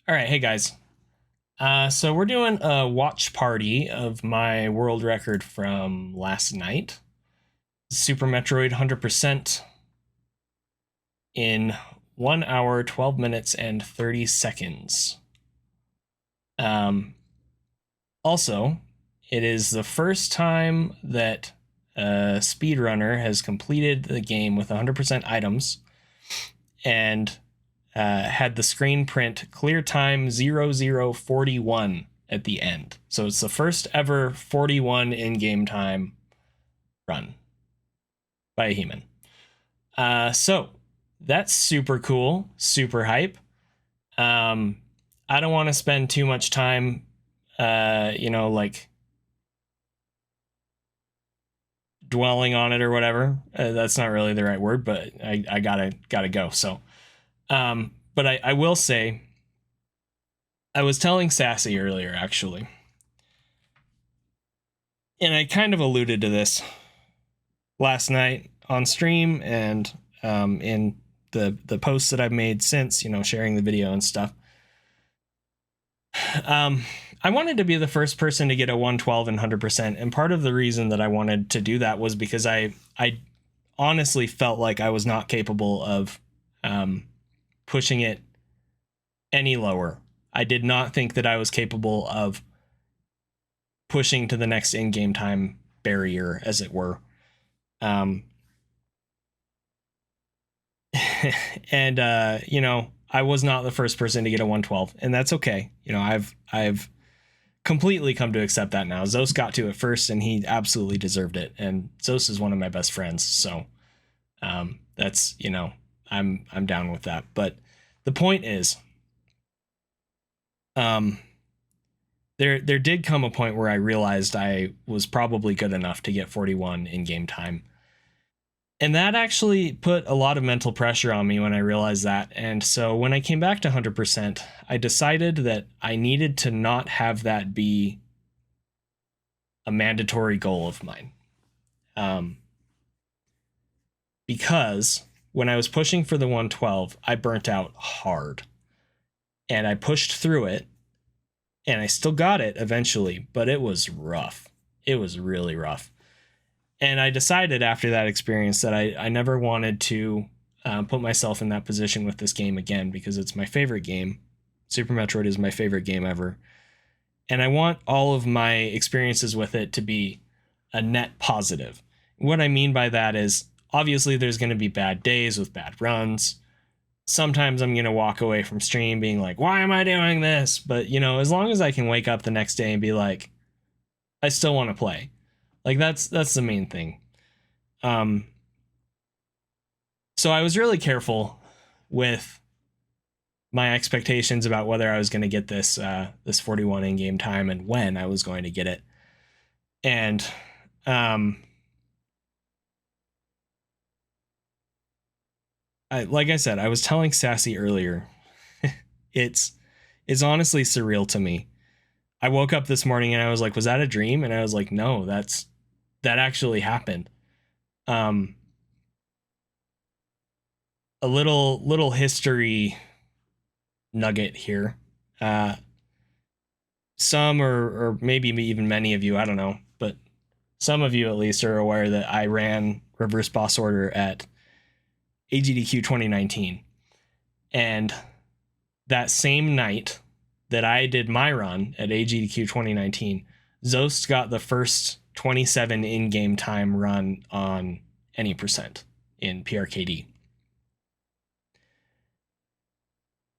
All right, hey guys. So we're doing a watch party of my world record from last night. Super Metroid 100% in 1 hour, 12 minutes, and 30 seconds. Um, Also, it is the first time that a speedrunner has completed the game with 100% items and had the screen print clear time 0041 at the end. So it's the first ever 41 in game time run by a human. So that's super cool, super hype. I don't want to spend too much time, like dwelling on it or whatever. That's not really the right word, but I gotta go. So, but I will say I was telling Sassy earlier, actually, and I kind of alluded to this last night on stream and in the posts that I've made since, sharing the video and stuff. I wanted to be the first person to get a 112 and 100%, and part of the reason that I wanted to do that was because I honestly felt like I was not capable of pushing it any lower. I did not think that I was capable of pushing to the next in-game time barrier, as it were. And I was not the first person to get a 112, and that's okay. I've completely come to accept that now. Zos got to it first, and he absolutely deserved it. And Zos is one of my best friends, so that's I'm down with that. But the point is, there did come a point where I realized I was probably good enough to get 41 in game time. And that actually put a lot of mental pressure on me when I realized that. And so when I came back to 100%, I decided that I needed to not have that be a mandatory goal of mine. Because when I was pushing for the 112, I burnt out hard. And I pushed through it, and I still got it eventually, but it was rough. It was really rough. And I decided after that experience that I never wanted to put myself in that position with this game again, because it's my favorite game. Super Metroid is my favorite game ever. And I want all of my experiences with it to be a net positive. What I mean by that is, obviously there's going to be bad days with bad runs. Sometimes I'm going to walk away from stream being like, why am I doing this? But, as long as I can wake up the next day and be like, I still want to play. Like, that's the main thing. So I was really careful with my expectations about whether I was going to get this 41 in game time and when I was going to get it. And like I said, I was telling Sassy earlier, it's honestly surreal to me. I woke up this morning and I was like, was that a dream? And I was like, no, that actually happened. A little history nugget here. Some or maybe even many of you, I don't know, but some of you at least are aware that I ran reverse boss order at AGDQ 2019. And that same night that I did my run at AGDQ 2019, Zost got the first 27 in-game time run on any percent in PRKD.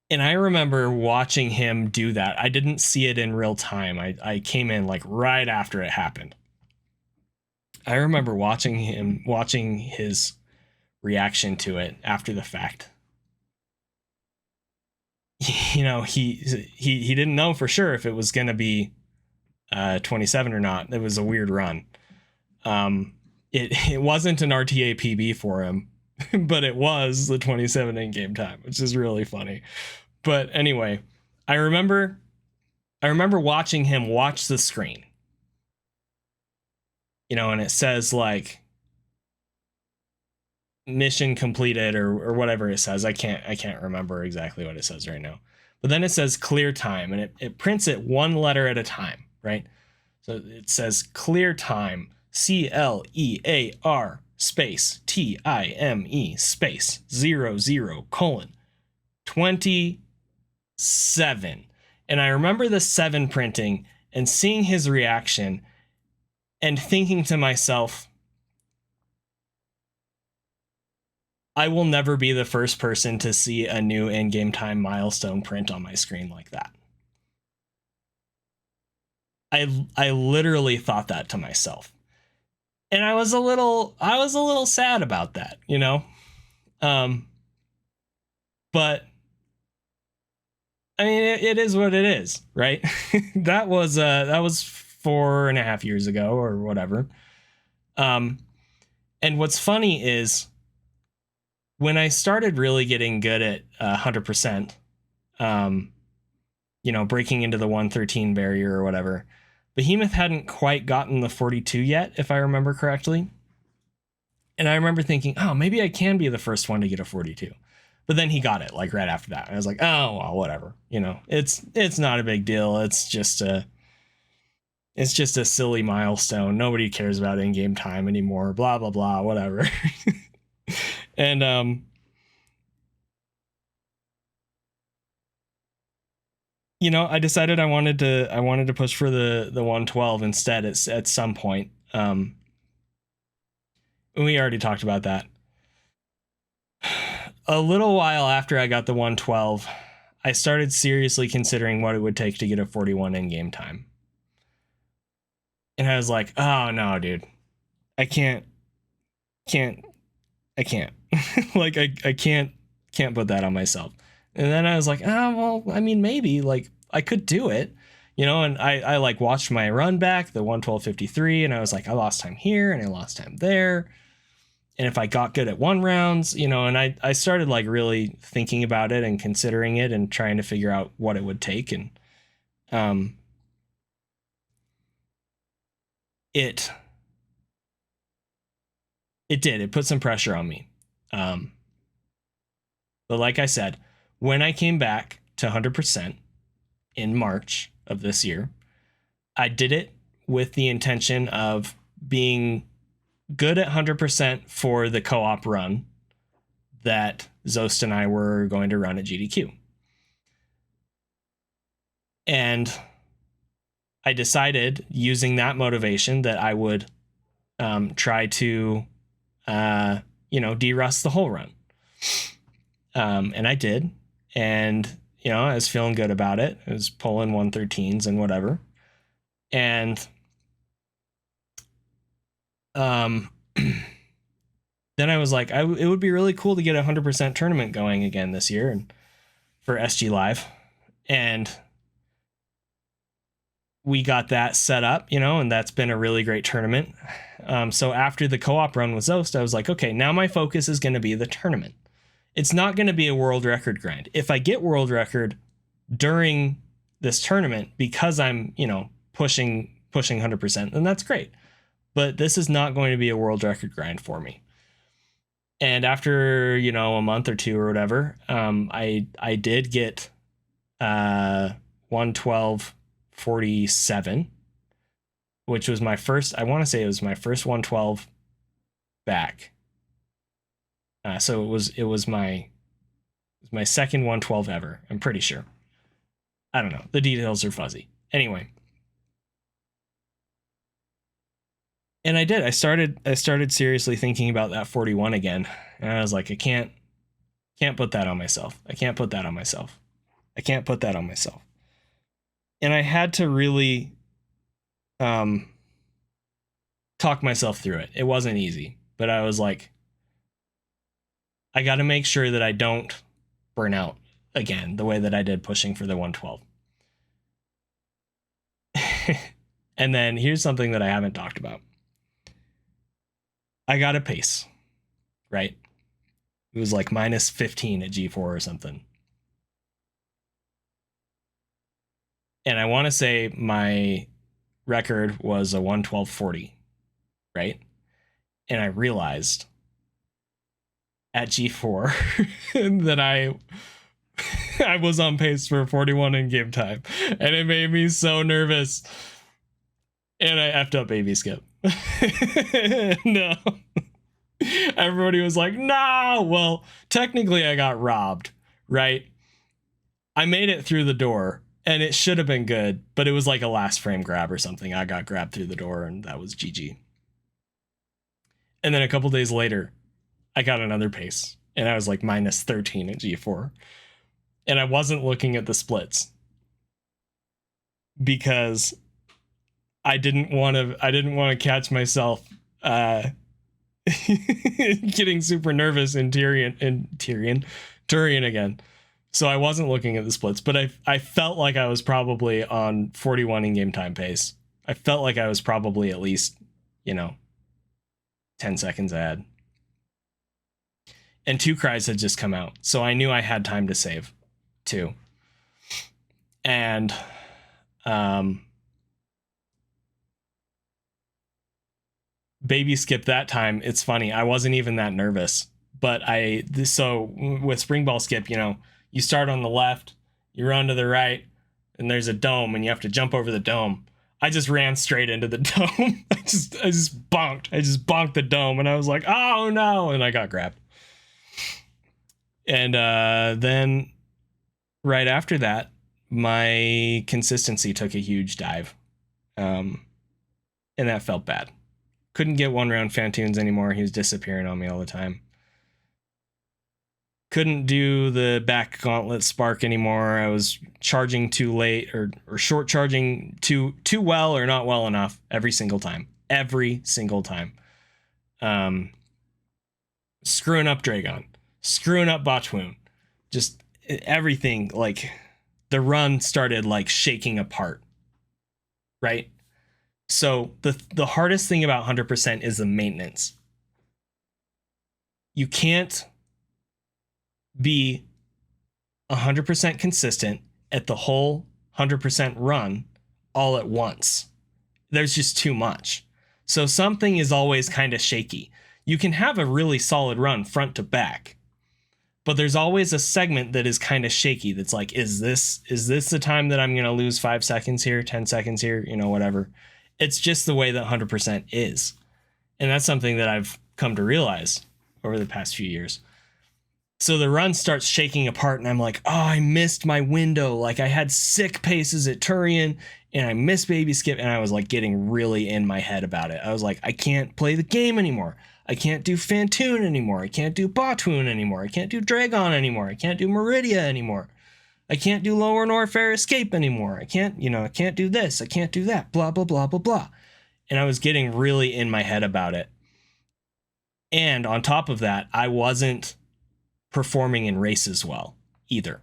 And I remember watching him do that. I didn't see it in real time. I came in like right after it happened. I remember watching his reaction to it after the fact. He didn't know for sure if it was going to be 27 or not. It was a weird run. It wasn't an RTA PB for him, but it was the 27 in game time, which is really funny. But anyway, I remember watching him watch the screen. And it says like mission completed or whatever it says. I can't remember exactly what it says right now. But then it says clear time, and it prints it one letter at a time, right? So it says clear time, CLEAR space TIME space 00:27. And I remember the 7 printing and seeing his reaction and thinking to myself, I will never be the first person to see a new in-game time milestone print on my screen like that. I literally thought that to myself. And I was a little sad about that, you know? But I mean, it is what it is, right? that was 4.5 years ago or whatever. And what's funny is when I started really getting good at 100%, breaking into the 113 barrier or whatever, Behemoth hadn't quite gotten the 42 yet, if I remember correctly. And I remember thinking, oh, maybe I can be the first one to get a 42. But then he got it like right after that. And I was like, oh, well, whatever. It's not a big deal. It's just a silly milestone. Nobody cares about in-game time anymore. Blah, blah, blah, whatever. And I decided I wanted to push for the 112 instead at some point. We already talked about that. A little while after I got the 112, I started seriously considering what it would take to get a 41 in-game time. And I was like, oh no, dude. I can't. Like I can't put that on myself. And then I was like, oh well, I mean maybe like I could do it. And I like watched my run back, the 112.53, and I was like, I lost time here and I lost time there. And if I got good at 1 rounds, and I started like really thinking about it and considering it and trying to figure out what it would take. And it did. It put some pressure on me. But like I said, when I came back to 100% in March of this year, I did it with the intention of being good at 100% for the co-op run that Zost and I were going to run at GDQ. And I decided, using that motivation, that I would try to, de-rust the whole run. And I did. And, I was feeling good about it. I was pulling 113s and whatever. And then I was like, it would be really cool to get a 100% tournament going again this year and for SG Live. And we got that set up, and that's been a really great tournament. So after the co-op run with Zost, I was like, okay, now my focus is going to be the tournament. It's not going to be a world record grind. If I get world record during this tournament because I'm, pushing 100%, then that's great. But this is not going to be a world record grind for me. And after, a month or two or whatever, I did get 112.47, which was my first, I want to say it was my first 112 back. So it was my second 112 ever. I'm pretty sure. I don't know. The details are fuzzy. Anyway. And I did. I started seriously thinking about that 41 again. And I was like, I can't put that on myself. I can't put that on myself. I can't put that on myself. And I had to really talk myself through it. It wasn't easy, but I was like, I got to make sure that I don't burn out again the way that I did pushing for the 112. And then here's something that I haven't talked about. I got a pace, right? It was like minus 15 at G4 or something. And I want to say my record was a 112.40, right? And I realized at G4 that I was on pace for 41 in game time, and it made me so nervous. And I effed up baby skip. No. Everybody was like, no. Well, technically I got robbed, right? I made it through the door, and it should have been good, but it was like a last frame grab or something. I got grabbed through the door, and that was GG. And then a couple days later, I got another pace, and I was like minus 13 at G4. And I wasn't looking at the splits because I didn't want to catch myself getting super nervous in Turian again. So I wasn't looking at the splits, but I felt like I was probably on 41 in game time pace. I felt like I was probably at least, 10 seconds ahead. And 2 cries had just come out, so I knew I had time to save too. And baby skip that time. It's funny, I wasn't even that nervous, but so with spring ball skip, you start on the left, you run to the right, and there's a dome, and you have to jump over the dome. I just ran straight into the dome. I just bonked the dome, and I was like, oh no, and I got grabbed. And then right after that, my consistency took a huge dive, and that felt bad. Couldn't get 1-round Fantoons anymore. He was disappearing on me all the time. Couldn't do the back gauntlet spark anymore. I was charging too late or short charging too well or not well enough every single time. Screwing up Dragon, screwing up Botwoon, just everything. Like the run started like shaking apart, right? So the hardest thing about 100% is the maintenance. You can't be 100% consistent at the whole 100% run all at once. There's just too much. So something is always kind of shaky. You can have a really solid run front to back, but there's always a segment that is kind of shaky. That's like, is this the time that I'm going to lose 5 seconds here, 10 seconds here, whatever. It's just the way that 100% is. And that's something that I've come to realize over the past few years. So the run starts shaking apart, and I'm like, oh, I missed my window. Like I had sick paces at Turian, and I missed baby skip, and I was like getting really in my head about it. I was like, I can't play the game anymore. I can't do Fantoon anymore. I can't do Botwoon anymore. I can't do Dragon anymore. I can't do Meridia anymore. I can't do Lower Norfair Escape anymore. I can't do this. I can't do that. Blah, blah, blah, blah, blah. And I was getting really in my head about it. And on top of that, I wasn't performing in races well either.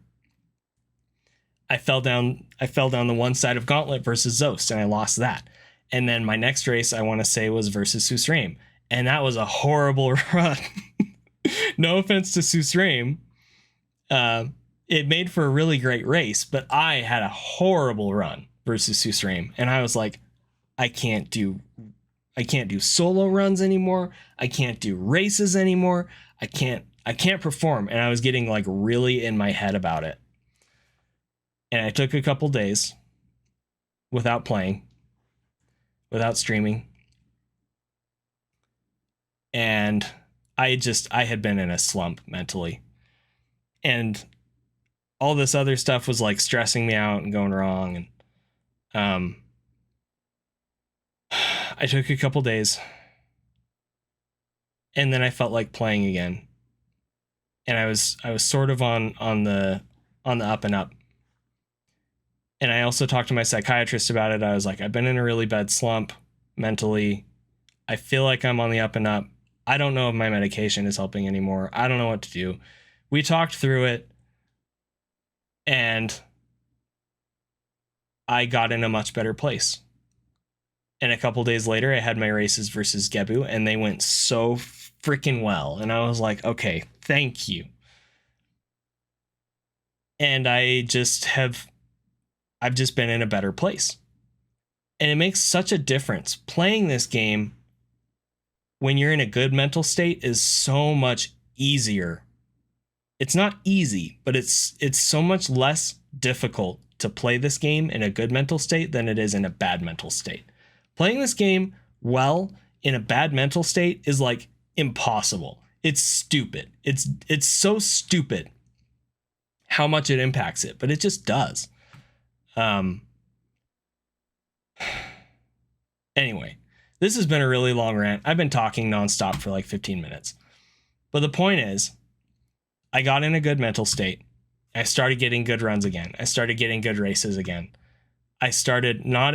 I fell down the one side of Gauntlet versus Zost, and I lost that. And then my next race, I want to say, was versus Susraim. And that was a horrible run. No offense to Susraim. It made for a really great race, but I had a horrible run versus Susraim. And I was like, I can't do solo runs anymore. I can't do races anymore. I can't perform. And I was getting like really in my head about it. And I took a couple days without playing, without streaming. And I had been in a slump mentally. And all this other stuff was like stressing me out and going wrong. And I took a couple days, and then I felt like playing again. And I was sort of on the up and up. And I also talked to my psychiatrist about it. I was like, I've been in a really bad slump mentally. I feel like I'm on the up and up. I don't know if my medication is helping anymore. I don't know what to do. We talked through it, and I got in a much better place. And a couple days later, I had my races versus Gebu, and they went so freaking well. And I was like, okay, thank you. And I've just been in a better place. And it makes such a difference. Playing this game when you're in a good mental state is so much easier. It's not easy, but it's so much less difficult to play this game in a good mental state than it is in a bad mental state. Playing this game well in a bad mental state is like impossible. It's stupid. It's so stupid how much it impacts it, but it just does. Anyway, this has been a really long rant. I've been talking nonstop for like 15 minutes. But the point is, I got in a good mental state. I started getting good runs again. I started getting good races again. I started not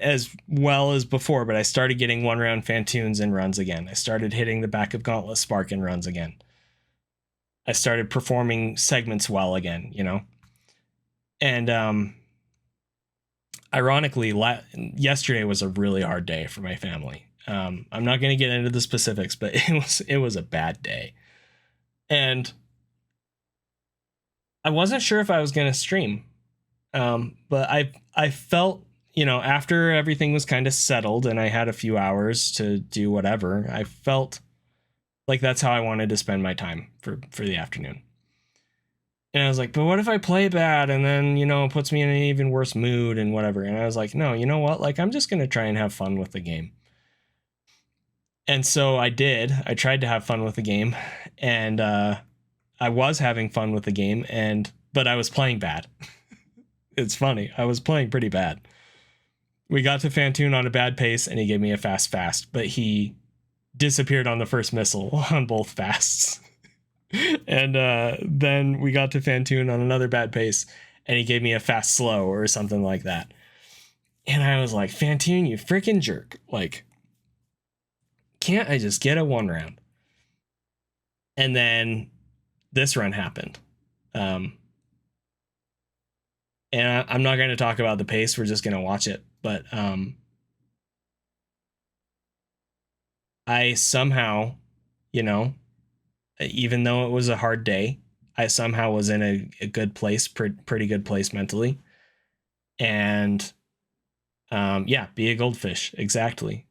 as well as before, but I started getting 1-round Fantoons in runs again. I started hitting the back of Gauntlet Spark in runs again. I started performing segments well again, you know? And ironically, yesterday was a really hard day for my family. I'm not going to get into the specifics, but it was a bad day. And I wasn't sure if I was going to stream. But I felt, you know, after everything was kind of settled and I had a few hours to do whatever, I felt like that's how I wanted to spend my time for the afternoon. And I was like, but what if I play bad and then, you know, it puts me in an even worse mood and whatever? And I was like, no, you know what? Like, I'm just going to try and have fun with the game. And so I did. I tried to have fun with the game, and I was having fun with the game, but I was playing bad. It's funny. I was playing pretty bad. We got to Fantoon on a bad pace, and he gave me a fast, but he disappeared on the first missile on both fasts. And then we got to Fantoon on another bad pace, and he gave me a fast slow or something like that. And I was like, Fantoon, you freaking jerk. Like, can't I just get a 1-round? And then this run happened. And I'm not going to talk about the pace. We're just going to watch it. But I somehow, you know, even though it was a hard day, I somehow was in a good place, pretty good place mentally. And yeah, be a goldfish. Exactly.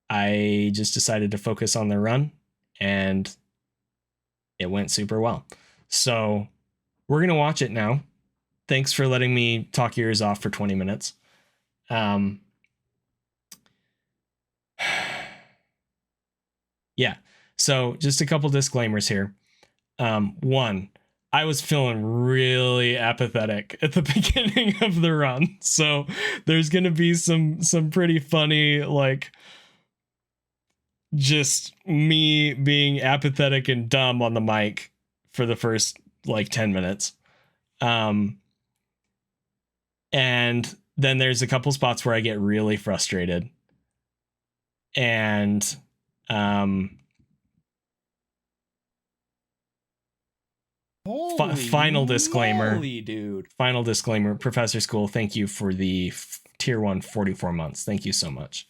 I just decided to focus on the run, and it went super well. So we're going to watch it now. Thanks for letting me talk your ears off for 20 minutes. Yeah. So just a couple disclaimers here. One, I was feeling really apathetic at the beginning of the run. So there's going to be some pretty funny, like, just me being apathetic and dumb on the mic for the first like 10 minutes. And then there's a couple spots where I get really frustrated. And final disclaimer, dude. Final disclaimer, Professor School, thank you for the tier 1 44 months. Thank you so much.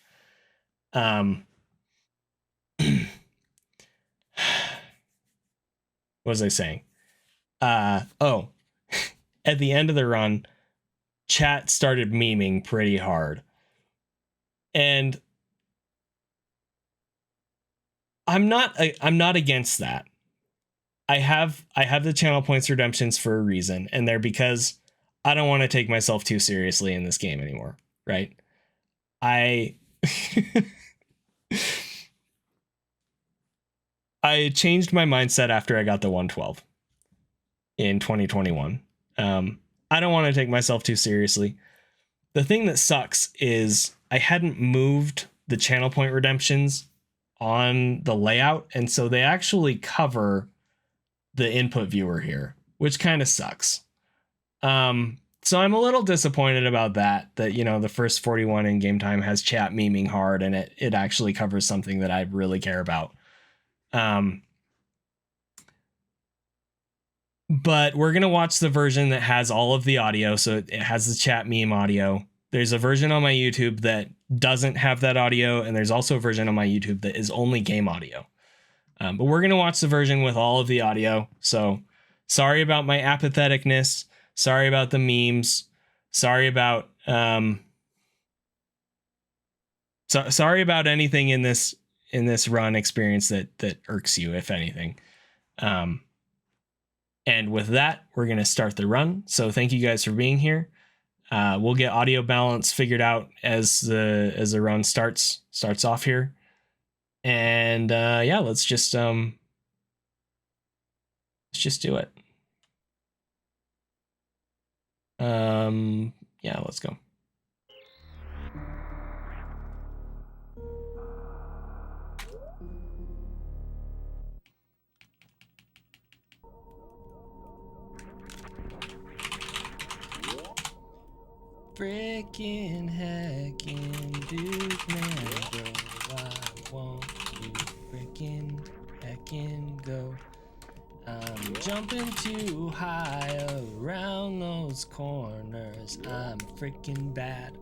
What was I saying? Oh, at the end of the run, chat started memeing pretty hard. And I'm not against that. I have the channel points redemptions for a reason, and they're because I don't want to take myself too seriously in this game anymore, right? I changed my mindset after I got the 112 in 2021. I don't want to take myself too seriously. The thing that sucks is I hadn't moved the channel point redemptions on the layout, and so they actually cover the input viewer here, which kind of sucks. So I'm a little disappointed about that, you know, the first 41 in game time has chat memeing hard, and it actually covers something that I really care about. But we're going to watch the version that has all of the audio. So it has the chat meme audio. There's a version on my YouTube that doesn't have that audio. And there's also a version on my YouTube that is only game audio. But we're going to watch the version with all of the audio. So sorry about my apatheticness. Sorry about the memes. Sorry about sorry about anything in this in this run experience that irks you, if anything. And with that, we're going to start the run. So thank you guys for being here. We'll get audio balance figured out as the run starts off here. And yeah, let's just do it. Yeah, let's go. Frickin' heckin' Duke man, bro. I want you frickin' heckin' go. I'm jumping too high around those corners. I'm frickin' bad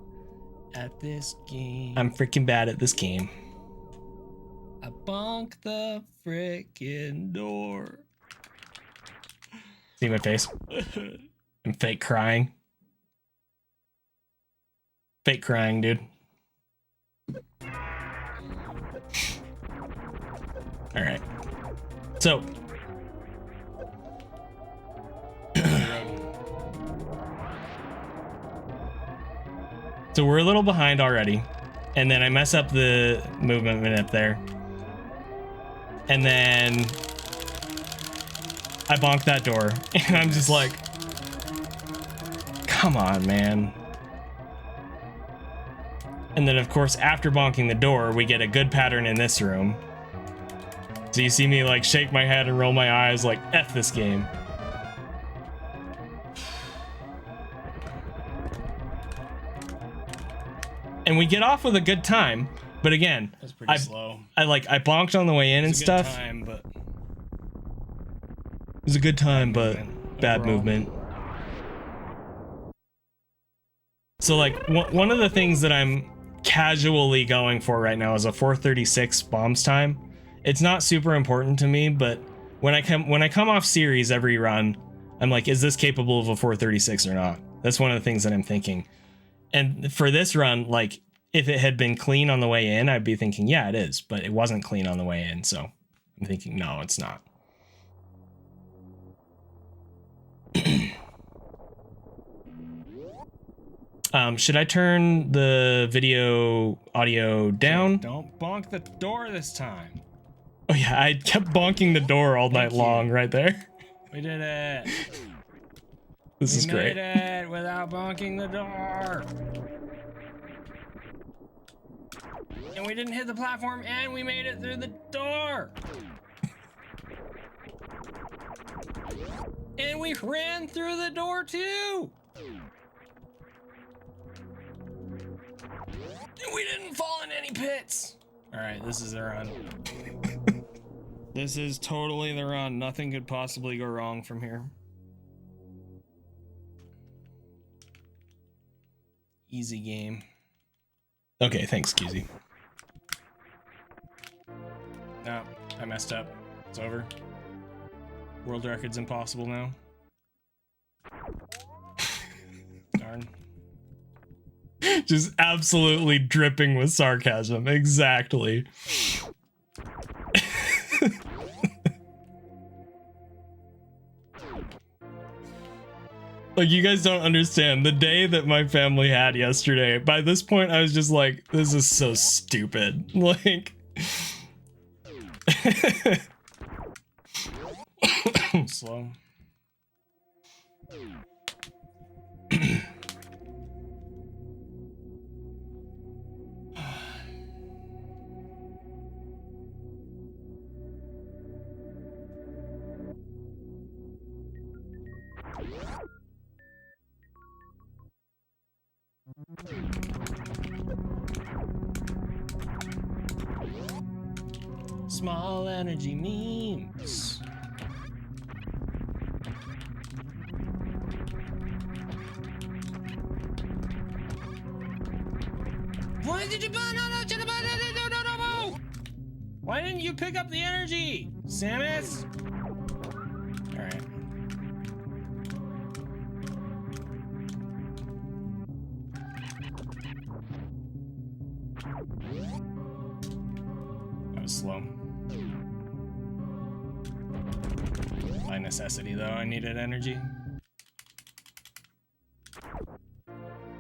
at this game. I'm frickin' bad at this game. I bonk the frickin' door. See my face? I'm fake crying. Fake crying, dude. All right. So. So we're a little behind already. And then I mess up the movement up there. And then I bonk that door. And I'm just like, come on, man. And then, of course, after bonking the door, we get a good pattern in this room. So you see me, like, shake my head and roll my eyes like, F this game. And we get off with a good time. But again, that's pretty slow. I bonked on the way in and stuff. It was a good time, but... It was a good time, but bad movement. So, like, one of the things that I'm casually going for right now is a 436 bombs time. It's not super important to me, but when I come off series every run, I'm like, is this capable of a 436 or not? That's one of the things that I'm thinking. And for this run, like, if it had been clean on the way in, I'd be thinking, yeah, it is, but it wasn't clean on the way in, so I'm thinking, no, it's not. Should I turn the video audio down? Don't bonk the door this time. Oh yeah, I kept bonking the door all night long right there. We did it. This is great. We made it without bonking the door. And we didn't hit the platform and we made it through the door. And we ran through the door too. We didn't fall in any pits. All right, this is the run. This is totally the run. Nothing could possibly go wrong from here. Easy game. Okay, thanks, QZ. No, I messed up. It's over. World record's impossible now. Darn. Just absolutely dripping with sarcasm. Exactly. Like, you guys don't understand. The day that my family had yesterday, by this point, I was just like, this is so stupid. Like... Slow. Small energy memes. Why did you no. Why didn't you pick up the energy, Samus? All right. slow. By necessity, though, I needed energy.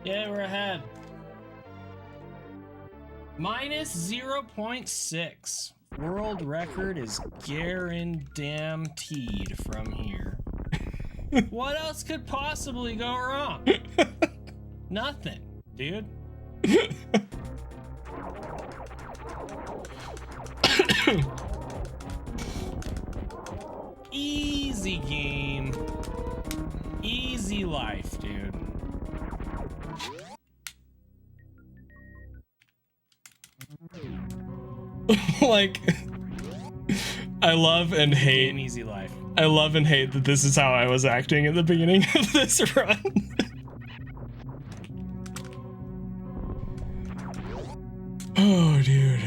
Yeah, we're ahead. Minus 0.6. World record is guaranteed from here. What else could possibly go wrong? Nothing, dude. Easy game. Easy life, dude. Like, I love and hate an easy life. I love and hate that this is how I was acting at the beginning of this run. Oh, dude.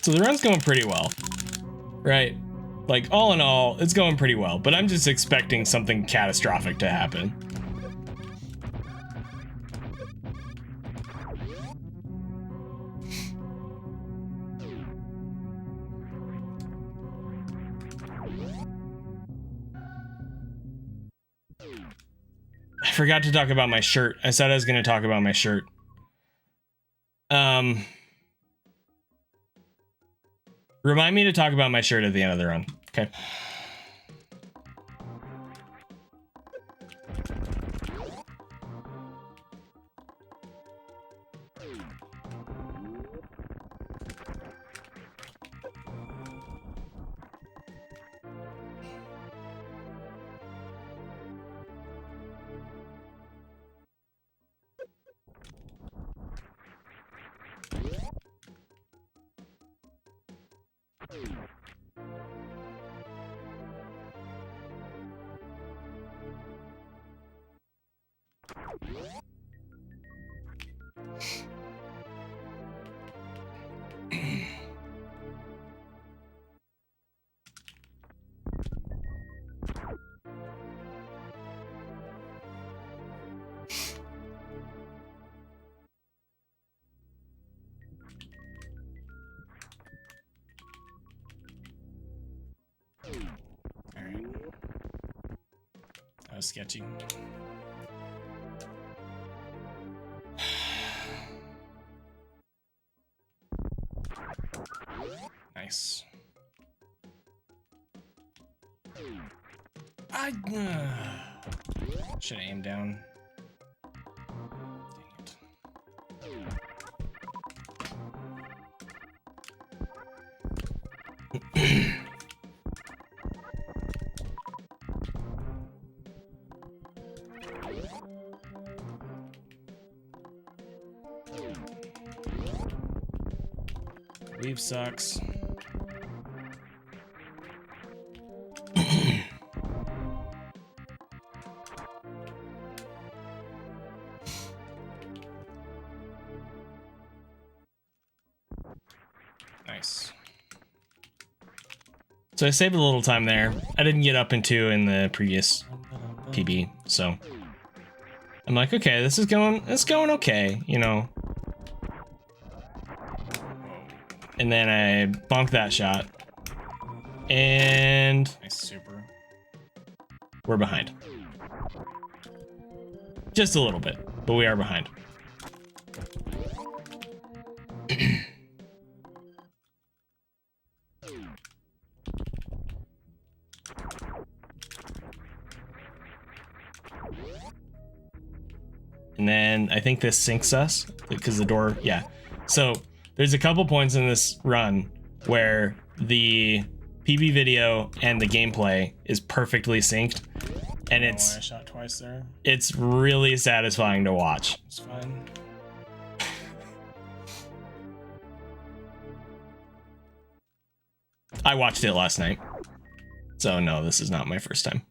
So the run's going pretty well, right? Like, all in all, it's going pretty well, but I'm just expecting something catastrophic to happen. I forgot to talk about my shirt. I said I was going to talk about my shirt. Remind me to talk about my shirt at the end of the run. Okay. Sketchy. Nice. I should have aimed down. Dang it. Weave sucks. Nice. So I saved a little time there. I didn't get up in 2 in the previous PB, so I'm like, okay, it's going okay, you know. And then I bonked that shot. And nice super. We're behind. Just a little bit, but we are behind. And then I think this sinks us because the door, yeah. So there's a couple points in this run where the PB video and the gameplay is perfectly synced, and I shot twice there. It's really satisfying to watch. It's fine. I watched it last night, so no, this is not my first time.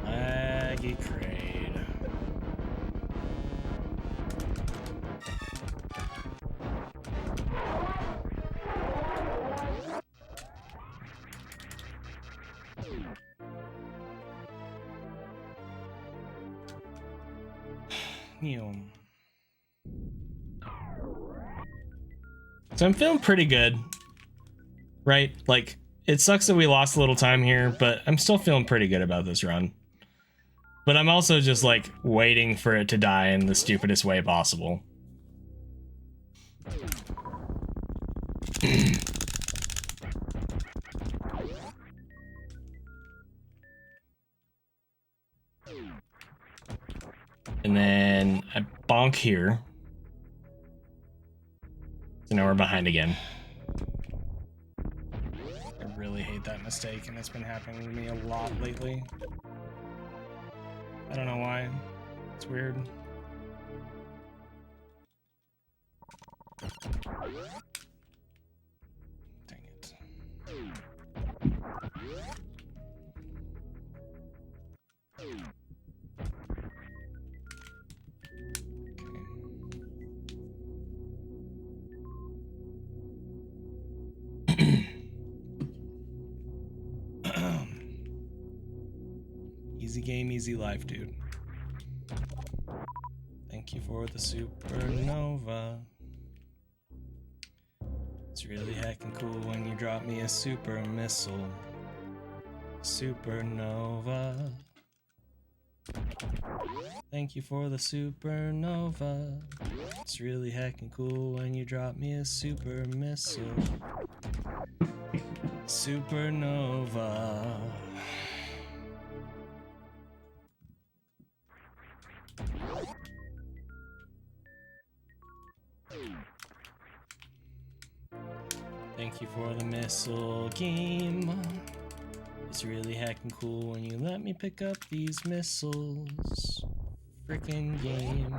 Aggie Crade. So I'm feeling pretty good, right? Like, it sucks that we lost a little time here, but I'm still feeling pretty good about this run. But I'm also just, like, waiting for it to die in the stupidest way possible. And then I bonk here. So now we're behind again. I really hate that mistake, and it's been happening to me a lot lately. I don't know why. It's weird. Dang it. Easy game, easy life, dude. Thank you for the supernova. It's really heckin' cool when you drop me a super missile. Supernova. Thank you for the supernova. It's really heckin' cool when you drop me a super missile. Supernova. Thank you for the missile game. It's really heckin' cool when you let me pick up these missiles. Frickin' game.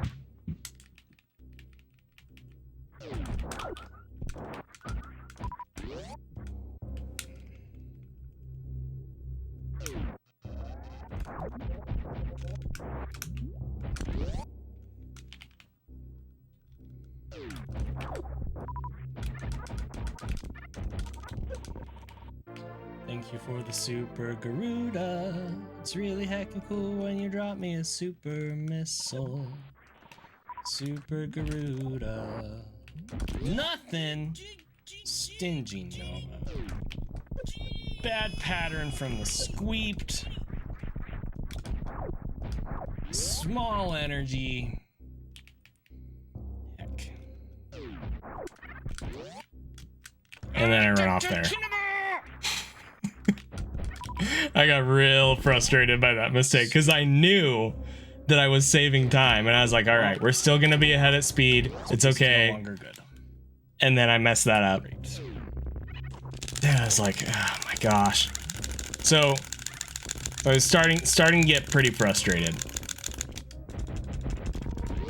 Thank you for the super Garuda. It's really heckin' cool when you drop me a super missile. Super Garuda. Nothing. Stingy Nova. Bad pattern from the squeeped. Small energy. Heck. And then I run off there. I got real frustrated by that mistake because I knew that I was saving time, and I was like, all right, we're still gonna be ahead at speed. It's okay. No longer good. And then I messed that up. Then I was like, oh my gosh. So I was starting to get pretty frustrated.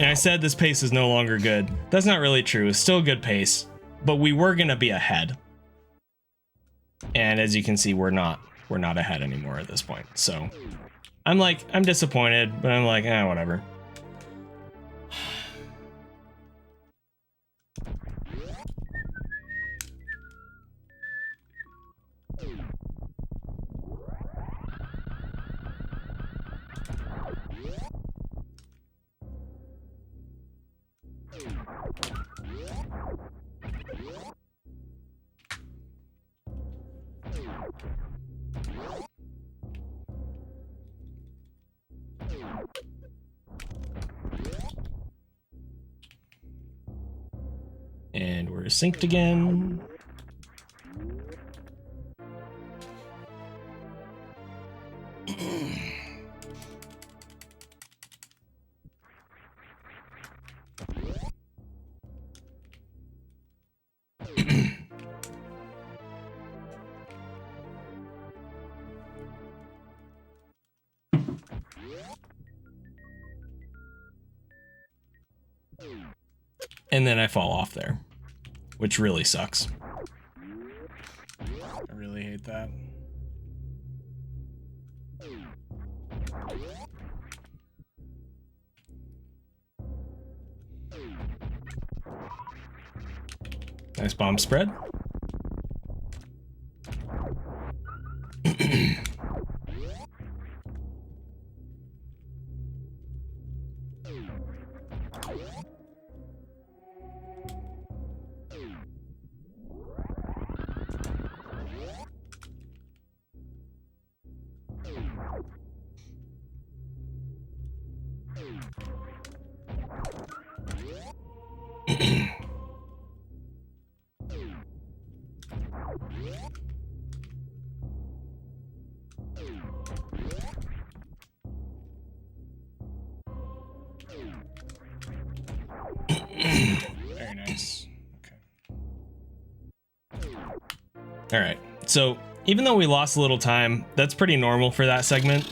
And I said this pace is no longer good. That's not really true. It's still a good pace, but we were gonna be ahead. And as you can see, we're not ahead anymore at this point. So I'm disappointed, but I'm like, whatever. And we're synced again. And then I fall off there, which really sucks. I really hate that. Nice bomb spread. Very nice. Okay. All right. So even though we lost a little time, that's pretty normal for that segment.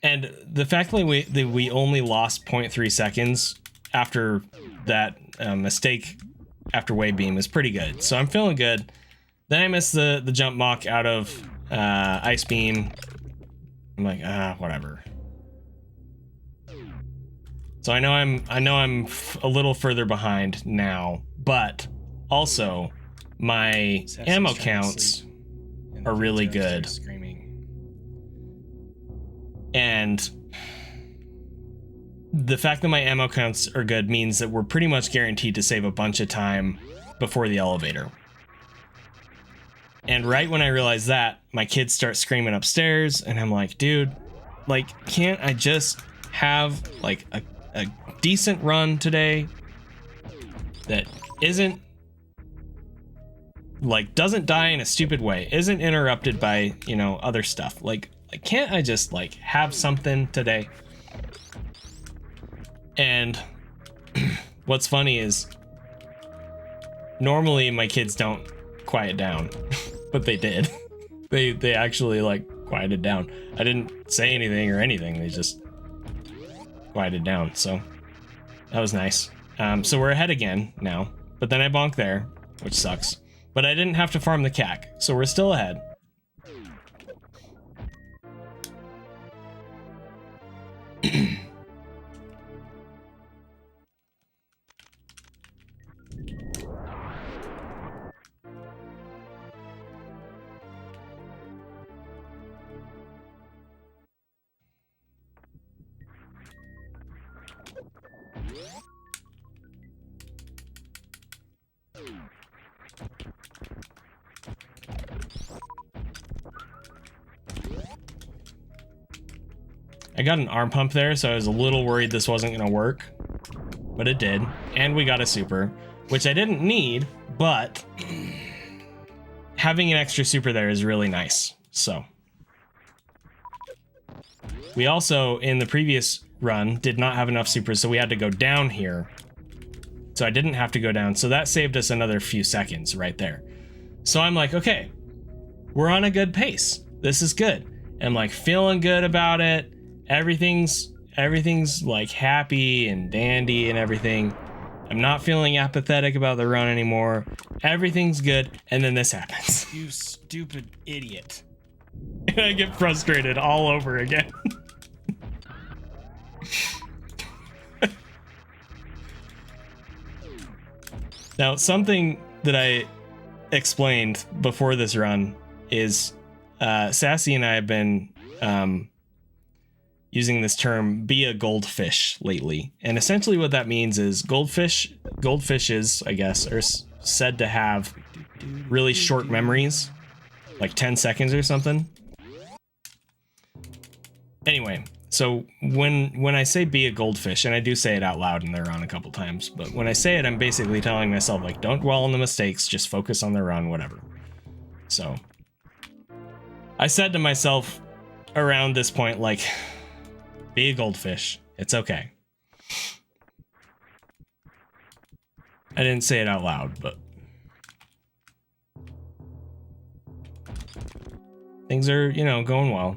And the fact that we only lost 0.3 seconds after that mistake after wave beam is pretty good. So I'm feeling good. Then I missed the jump mock out of ice beam. I'm like, whatever. So I know I'm a little further behind now, but also my ammo counts are really good. And the fact that my ammo counts are good means that we're pretty much guaranteed to save a bunch of time before the elevator. And right when I realize that, my kids start screaming upstairs, and I'm like, dude, like, can't I just have like a decent run today that isn't like, doesn't die in a stupid way, isn't interrupted by, you know, other stuff. Like can't I just like have something today? And what's funny is normally my kids don't quiet down, but they did. They actually like quieted down. I didn't say anything or anything. They just quieted down. So that was nice. So we're ahead again now, but then I bonked there, which sucks. But I didn't have to farm the CAC, so we're still ahead. I got an arm pump there, so I was a little worried this wasn't going to work, but it did. And we got a super, which I didn't need, but having an extra super there is really nice. So we also, in the previous run, did not have enough supers, so we had to go down here. So I didn't have to go down, so that saved us another few seconds right there. So I'm like, okay, we're on a good pace. This is good. I'm like feeling good about it. Everything's like happy and dandy and everything. I'm not feeling apathetic about the run anymore. Everything's good. And then this happens. You stupid idiot. And I get frustrated all over again. Now, something that I explained before this run is Sassy and I have been using this term, be a goldfish, lately. And essentially what that means is goldfishes, I guess, are said to have really short memories, like 10 seconds or something. Anyway, so when I say be a goldfish, and I do say it out loud in the run a couple times, but when I say it, I'm basically telling myself, like, don't dwell on the mistakes, just focus on the run, whatever. So I said to myself around this point, like, be a goldfish. It's okay. I didn't say it out loud, but things are, you know, going well.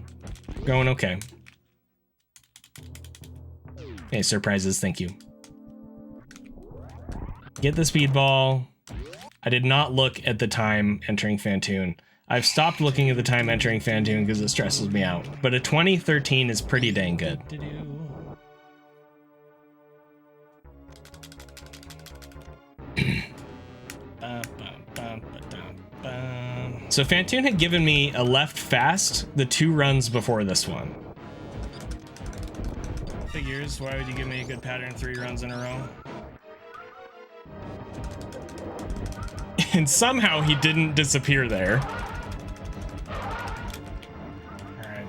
Going okay. Hey, surprises, thank you. Get the speedball. I did not look at the time entering Fantoon. I've stopped looking at the time entering Fantoon because it stresses me out. But a 2013 is pretty dang good. So Fantoon had given me a left fast the 2 runs before this one. Figures, why would you give me a good pattern 3 runs in a row? And somehow he didn't disappear there. Alright.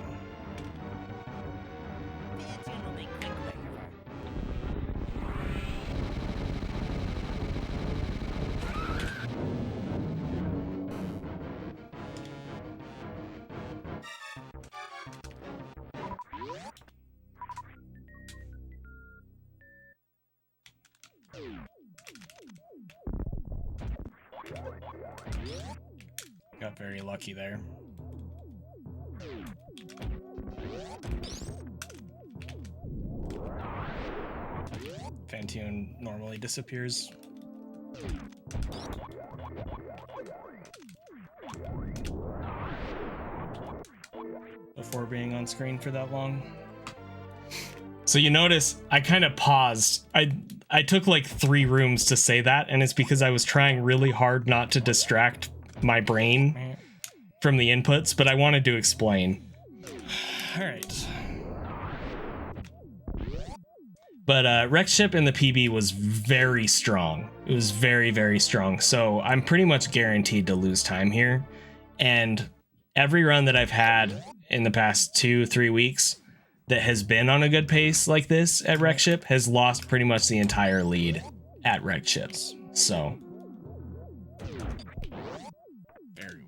Got very lucky there. Fantoon normally disappears. Before being on screen for that long. So you notice I kind of paused. I took like 3 rooms to say that, and it's because I was trying really hard not to distract my brain from the inputs, but I wanted to explain. All right. But Wrecked Ship in the PB was very strong. It was very, very strong. So I'm pretty much guaranteed to lose time here. And every run that I've had in the past 2-3 weeks that has been on a good pace like this at Wrecked Ship has lost pretty much the entire lead at Wrecked Ships. So very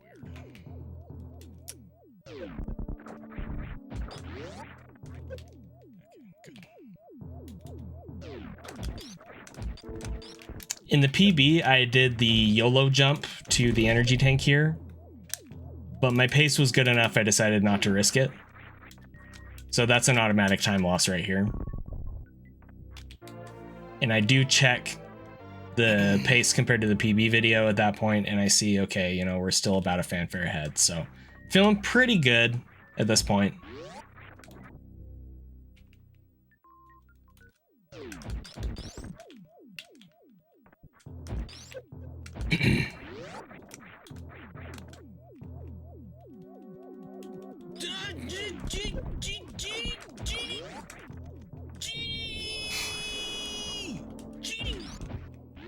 weird. Okay, good. In the PB, I did the YOLO jump to the energy tank here, but my pace was good enough I decided not to risk it. So that's an automatic time loss right here. And I do check the pace compared to the PB video at that point, and I see, okay, you know, we're still about a fanfare ahead. So feeling pretty good at this point.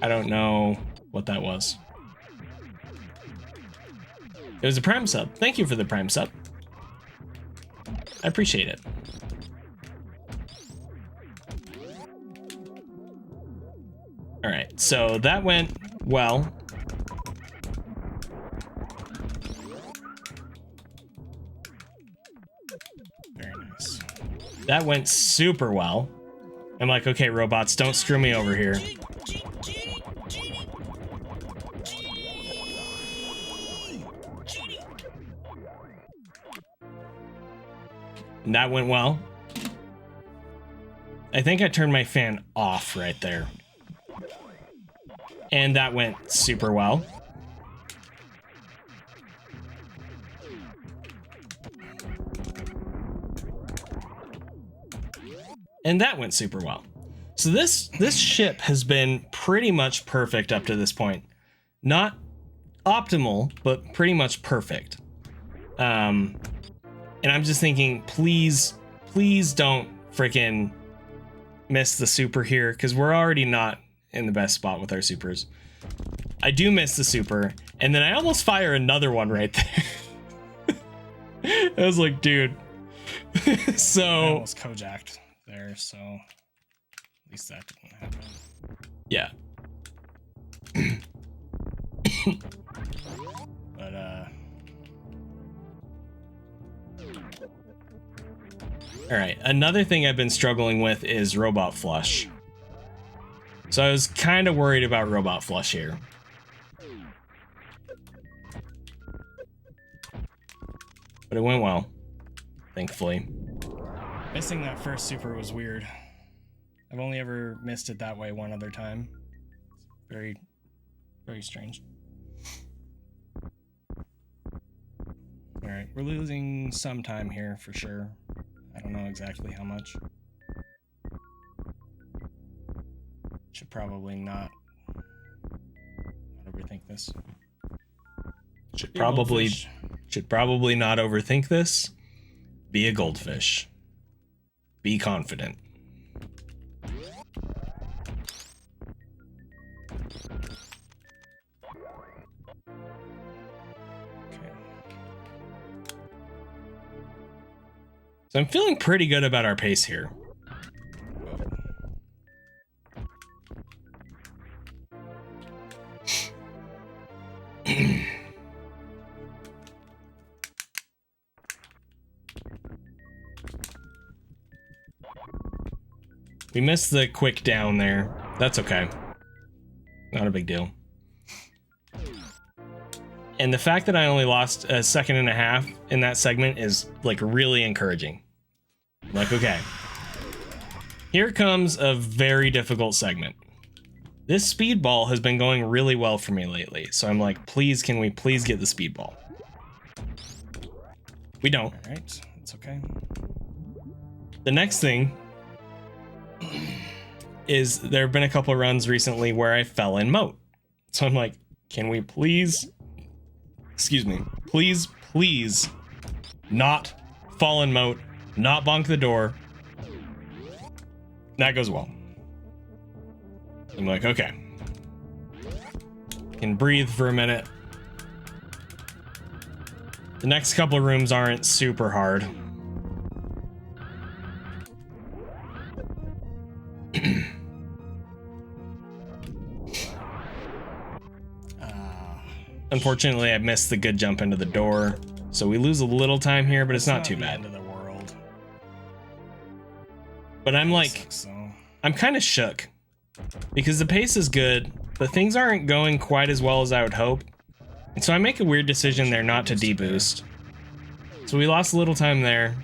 I don't know what that was. It was a Prime sub. Thank you for the Prime sub. I appreciate it. All right, so that went well. Very nice. That went super well. I'm like, okay, robots, don't screw me over here. And that went well. I think I turned my fan off right there. And that went super well. And that went super well. So this ship has been pretty much perfect up to this point. Not optimal, but pretty much perfect. And I'm just thinking, please don't freaking miss the super here, because we're already not in the best spot with our supers. I do miss the super, and then I almost fire another one right there. I was like, dude. So I almost Kojacked there, so at least that didn't happen. Yeah. But all right, another thing I've been struggling with is robot flush. So I was kind of worried about robot flush here. But it went well, thankfully. Missing that first super was weird. I've only ever missed it that way one other time. Very, very strange. All right, we're losing some time here for sure. I don't know exactly how much. Should probably not overthink this. Should probably not overthink this. Be a goldfish. Be confident. Okay. So I'm feeling pretty good about our pace here. We missed the quick down there. That's okay. Not a big deal. And the fact that I only lost a second and a half in that segment is like really encouraging. Like, okay. Here comes a very difficult segment. This speedball has been going really well for me lately. So I'm like, please, can we please get the speedball? We don't. All right, it's okay. The next thing is there have been a couple of runs recently where I fell in moat. So I'm like, can we please, excuse me, please not fall in moat, not bonk the door. That goes well. I'm like, okay. Can breathe for a minute. The next couple of rooms aren't super hard. Unfortunately, I missed the good jump into the door, so we lose a little time here, but it's not too bad. End of the world. But I'm like, I'm kind of shook because the pace is good, but things aren't going quite as well as I would hope. And so I make a weird decision there not to deboost. So we lost a little time there.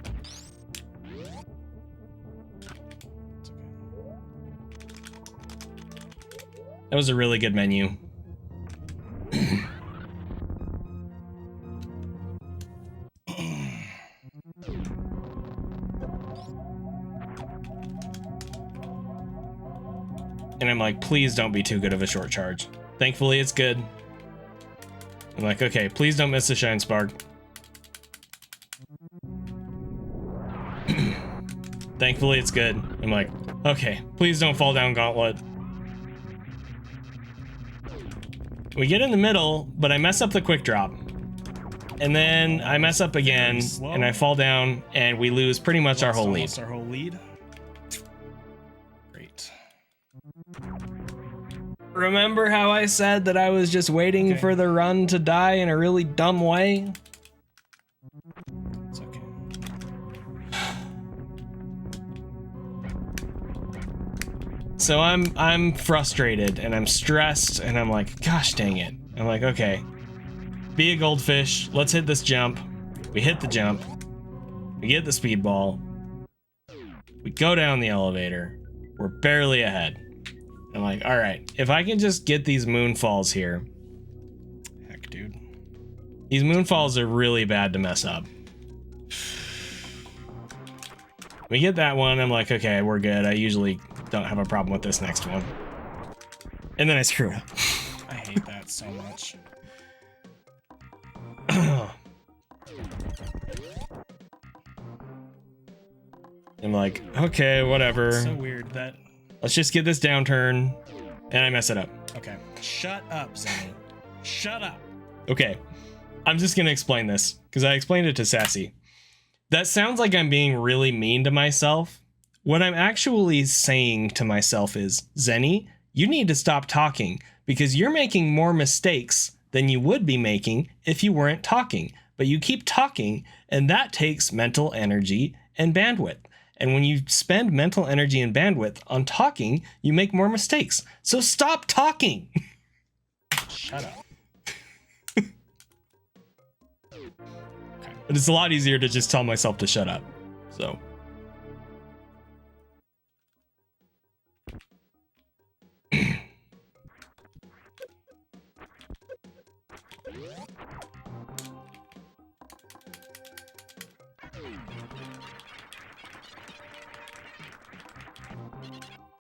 That was a really good menu. And I'm like, please don't be too good of a short charge. Thankfully, it's good. I'm like, okay, please don't miss the shine spark. Thankfully, it's good. I'm like, okay, please don't fall down gauntlet. We get in the middle, but I mess up the quick drop. And then I mess up again, and I fall down, and we lose pretty much our whole lead. Great. Remember how I said that I was just waiting for the run to die in a really dumb way? It's okay. So I'm frustrated and I'm stressed and I'm like, gosh dang it. I'm like, okay, be a goldfish. Let's hit this jump. We hit the jump. We get the speedball. We go down the elevator. We're barely ahead. I'm like, all right, if I can just get these moonfalls here. Heck, dude. These moonfalls are really bad to mess up. We get that one. I'm like, okay, we're good. I usually don't have a problem with this next one. And then I screw up. I hate that so much. I'm like, okay, whatever. It's so weird that... Let's just get this downturn, and I mess it up. Okay. Shut up, Zeni. Shut up. Okay. I'm just gonna explain this, because I explained it to Sassy. That sounds like I'm being really mean to myself. What I'm actually saying to myself is, Zeni, you need to stop talking, because you're making more mistakes than you would be making if you weren't talking. But you keep talking, and that takes mental energy and bandwidth. And when you spend mental energy and bandwidth on talking, you make more mistakes. So stop talking. Shut up. Okay. But it's a lot easier to just tell myself to shut up. So.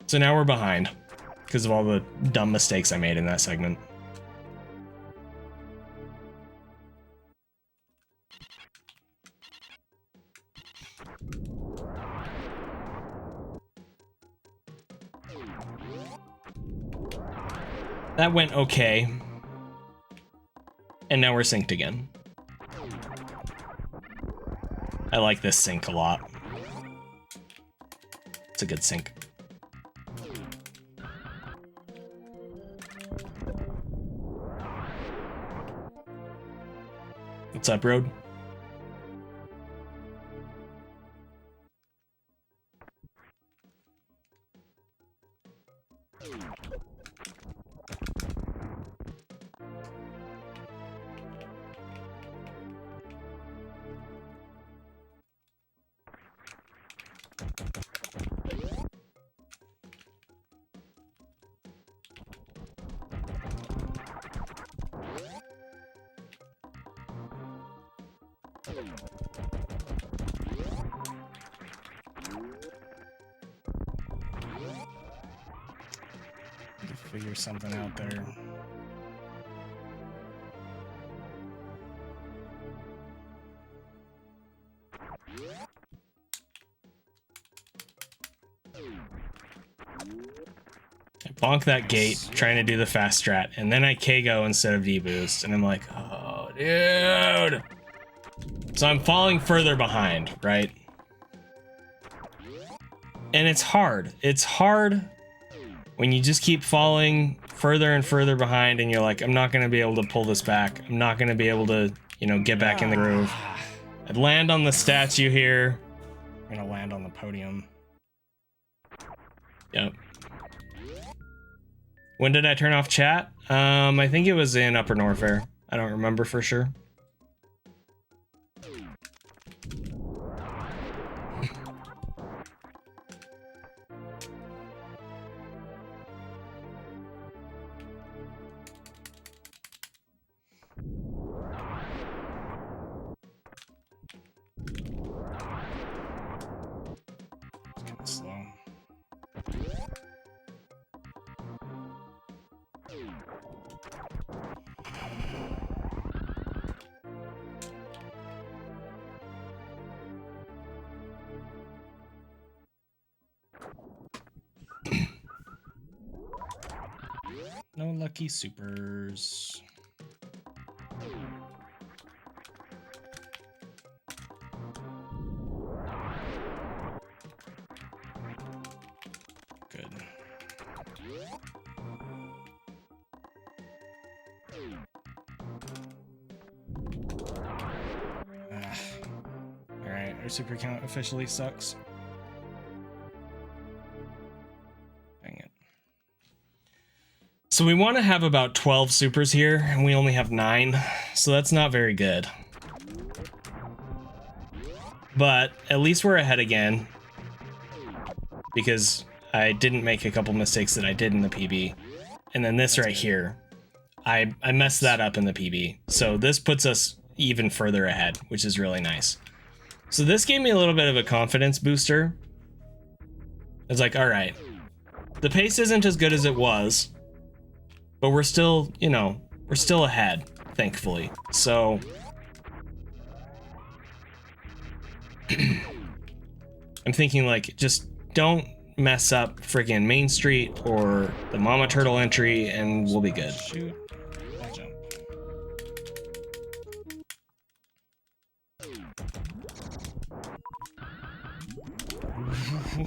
So now we're behind because of all the dumb mistakes I made in that segment. That went okay. And now we're synced again. I like this sync a lot. It's a good sync. What's up, Road? Figure something out there. I bonk that gate trying to do the fast strat, and then I KO instead of D-boost, and I'm like, oh, dude. So I'm falling further behind, right? And it's hard. It's hard when you just keep falling further and further behind, and you're like, I'm not going to be able to pull this back. I'm not going to be able to, you know, get back in the groove. I'd land on the statue here. I'm going to land on the podium. Yep. When did I turn off chat? I think it was in Upper Norfair. I don't remember for sure. Slow. No lucky supers. Good. Alright, our super count officially sucks. Dang it. So we want to have about 12 supers here, and we only have 9, so that's not very good. But at least we're ahead again, because I didn't make a couple mistakes that I did in the PB. And then this right here, I messed that up in the PB. So this puts us even further ahead, which is really nice. So this gave me a little bit of a confidence booster. It's like, all right, the pace isn't as good as it was, but we're still, you know, we're still ahead, thankfully. So I'm thinking, like, just don't mess up friggin' Main Street or the Mama Turtle entry, and we'll be good. Shoot. I'll jump.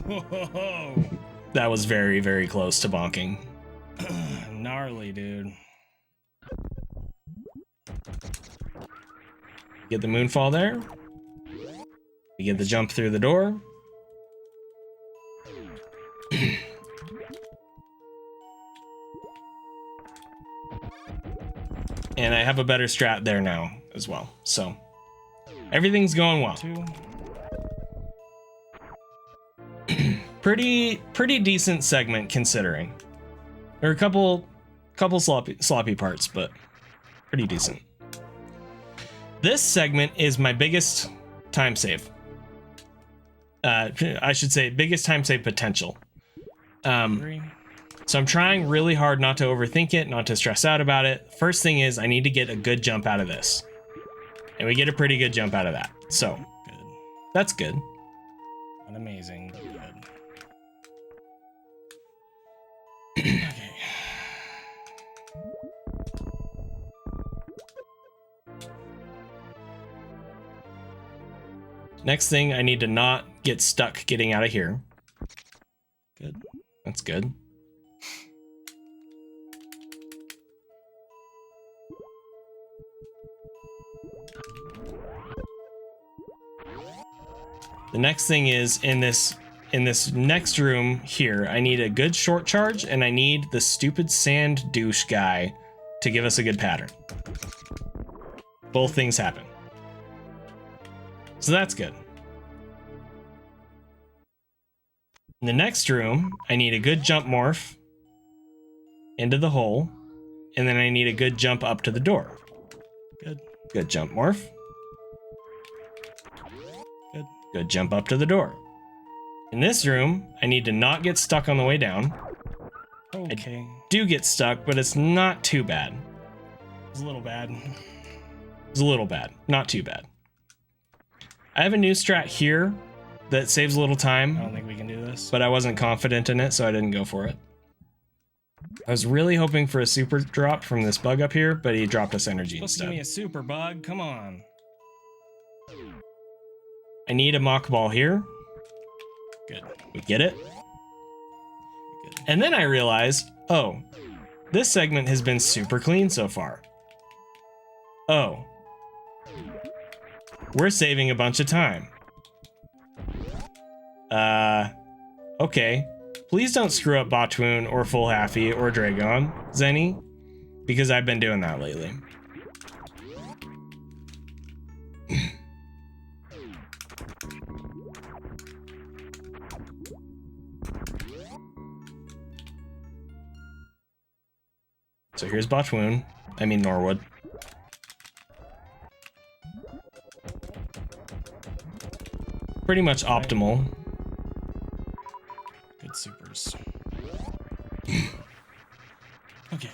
Whoa. That was very, very close to bonking. Gnarly, dude. Get the moonfall there. You get the jump through the door. And I have a better strat there now as well. So everything's going well. Pretty decent segment considering. There are a couple sloppy parts, but pretty decent. This segment is my biggest time save. I should say biggest time save potential. So I'm trying really hard not to overthink it, not to stress out about it. First thing is I need to get a good jump out of this. And we get a pretty good jump out of that. So good. That's good. Not amazing, but good. Okay. Next thing, I need to not get stuck getting out of here. Good. That's good. The next thing is in this next room here, I need a good short charge and I need the stupid sand douche guy to give us a good pattern. Both things happen. So that's good. In the next room, I need a good jump morph into the hole, and then I need a good jump up to the door. Good. Good jump morph. Good. Good jump up to the door. In this room, I need to not get stuck on the way down. Okay. I do get stuck, but it's not too bad. It's a little bad. It's a little bad. Not too bad. I have a new strat here that saves a little time. I don't think we can do this. But I wasn't confident in it, so I didn't go for it. I was really hoping for a super drop from this bug up here, but he dropped us energy instead. Give me a super bug. Come on. I need a mock ball here. Good. We get it. Good. And then I realized, oh, this segment has been super clean so far. Oh. We're saving a bunch of time. Okay. Please don't screw up Botwoon or Full Happy or Dragon, Zeni, because I've been doing that lately. So here's Botwoon. I mean Norwood. Pretty much optimal. Good supers. Okay.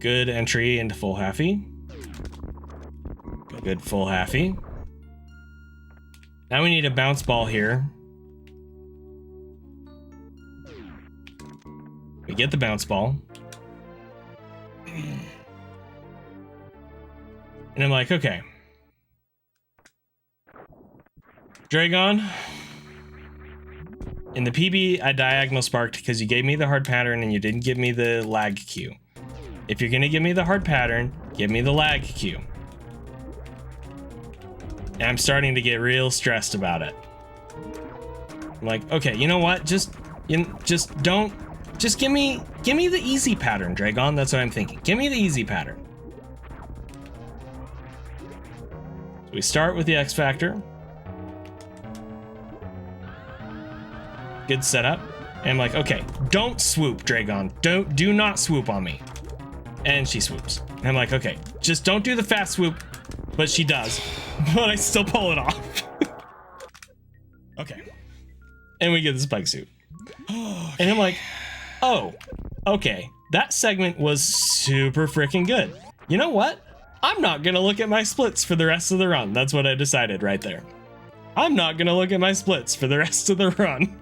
Good entry into Full Happy. Good Full Happy. Now we need a bounce ball here. We get the bounce ball. And I'm like, okay. Dragon. In the PB, I diagonal sparked because you gave me the hard pattern and you didn't give me the lag cue. If you're gonna give me the hard pattern, give me the lag cue. And I'm starting to get real stressed about it. I'm like, okay, you know what? Just give me the easy pattern, Dragon. That's what I'm thinking. Give me the easy pattern. So we start with the X Factor. Good setup. And I'm like, okay, don't swoop, Dragon. Do not swoop on me. And she swoops. And I'm like, okay, just don't do the fast swoop. But she does. But I still pull it off. Okay. And we get the spike suit. And I'm like, oh, okay. That segment was super freaking good. You know what? I'm not gonna look at my splits for the rest of the run. That's what I decided right there. I'm not gonna look at my splits for the rest of the run.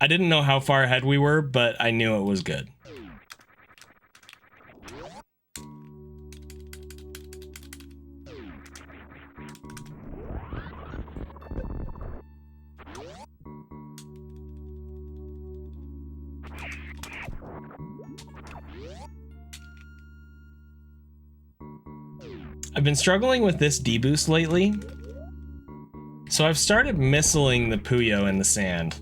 I didn't know how far ahead we were, but I knew it was good. I've been struggling with this deboost lately, so I've started missiling the Puyo in the sand.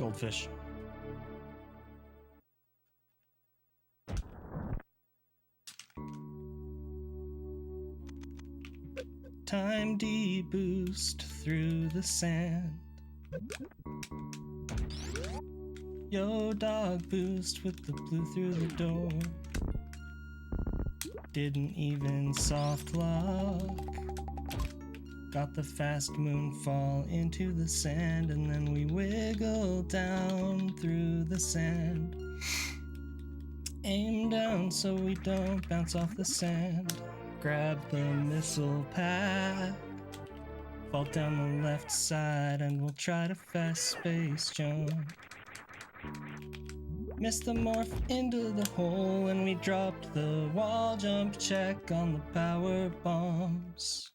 goldfish. Time deboost through the sand. Yo, dog boost with the blue through the door. Didn't even soft lock. Got the fast moon fall into the sand, and then we wiggle down through the sand. Aim down so we don't bounce off the sand. Grab the missile pack. Fall down the left side and we'll try to fast space jump. Missed the morph into the hole and we dropped the wall jump check on the power bombs.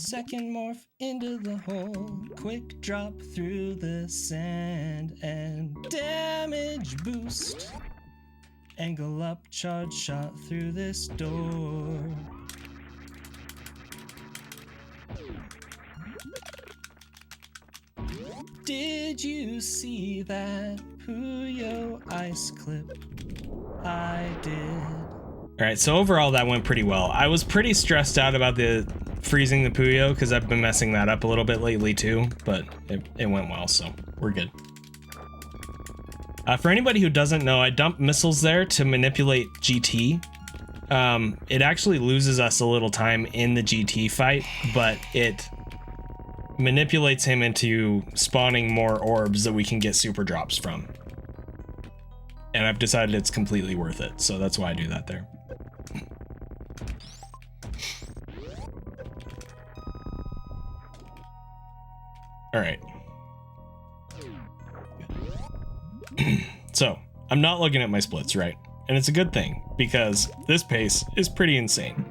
Second morph into the hole, quick drop through the sand and damage boost. Angle up, charge shot through this door. Did you see that Puyo ice clip? I did. All right, so overall that went pretty well. I was pretty stressed out about the freezing the Puyo because I've been messing that up a little bit lately too, but it went well, so we're good. For anybody who doesn't know, I dumped missiles there to manipulate GT. It actually loses us a little time in the GT fight, but it manipulates him into spawning more orbs that we can get super drops from. And I've decided it's completely worth it, so that's why I do that there. All right. So, I'm not looking at my splits, right? And it's a good thing, because this pace is pretty insane.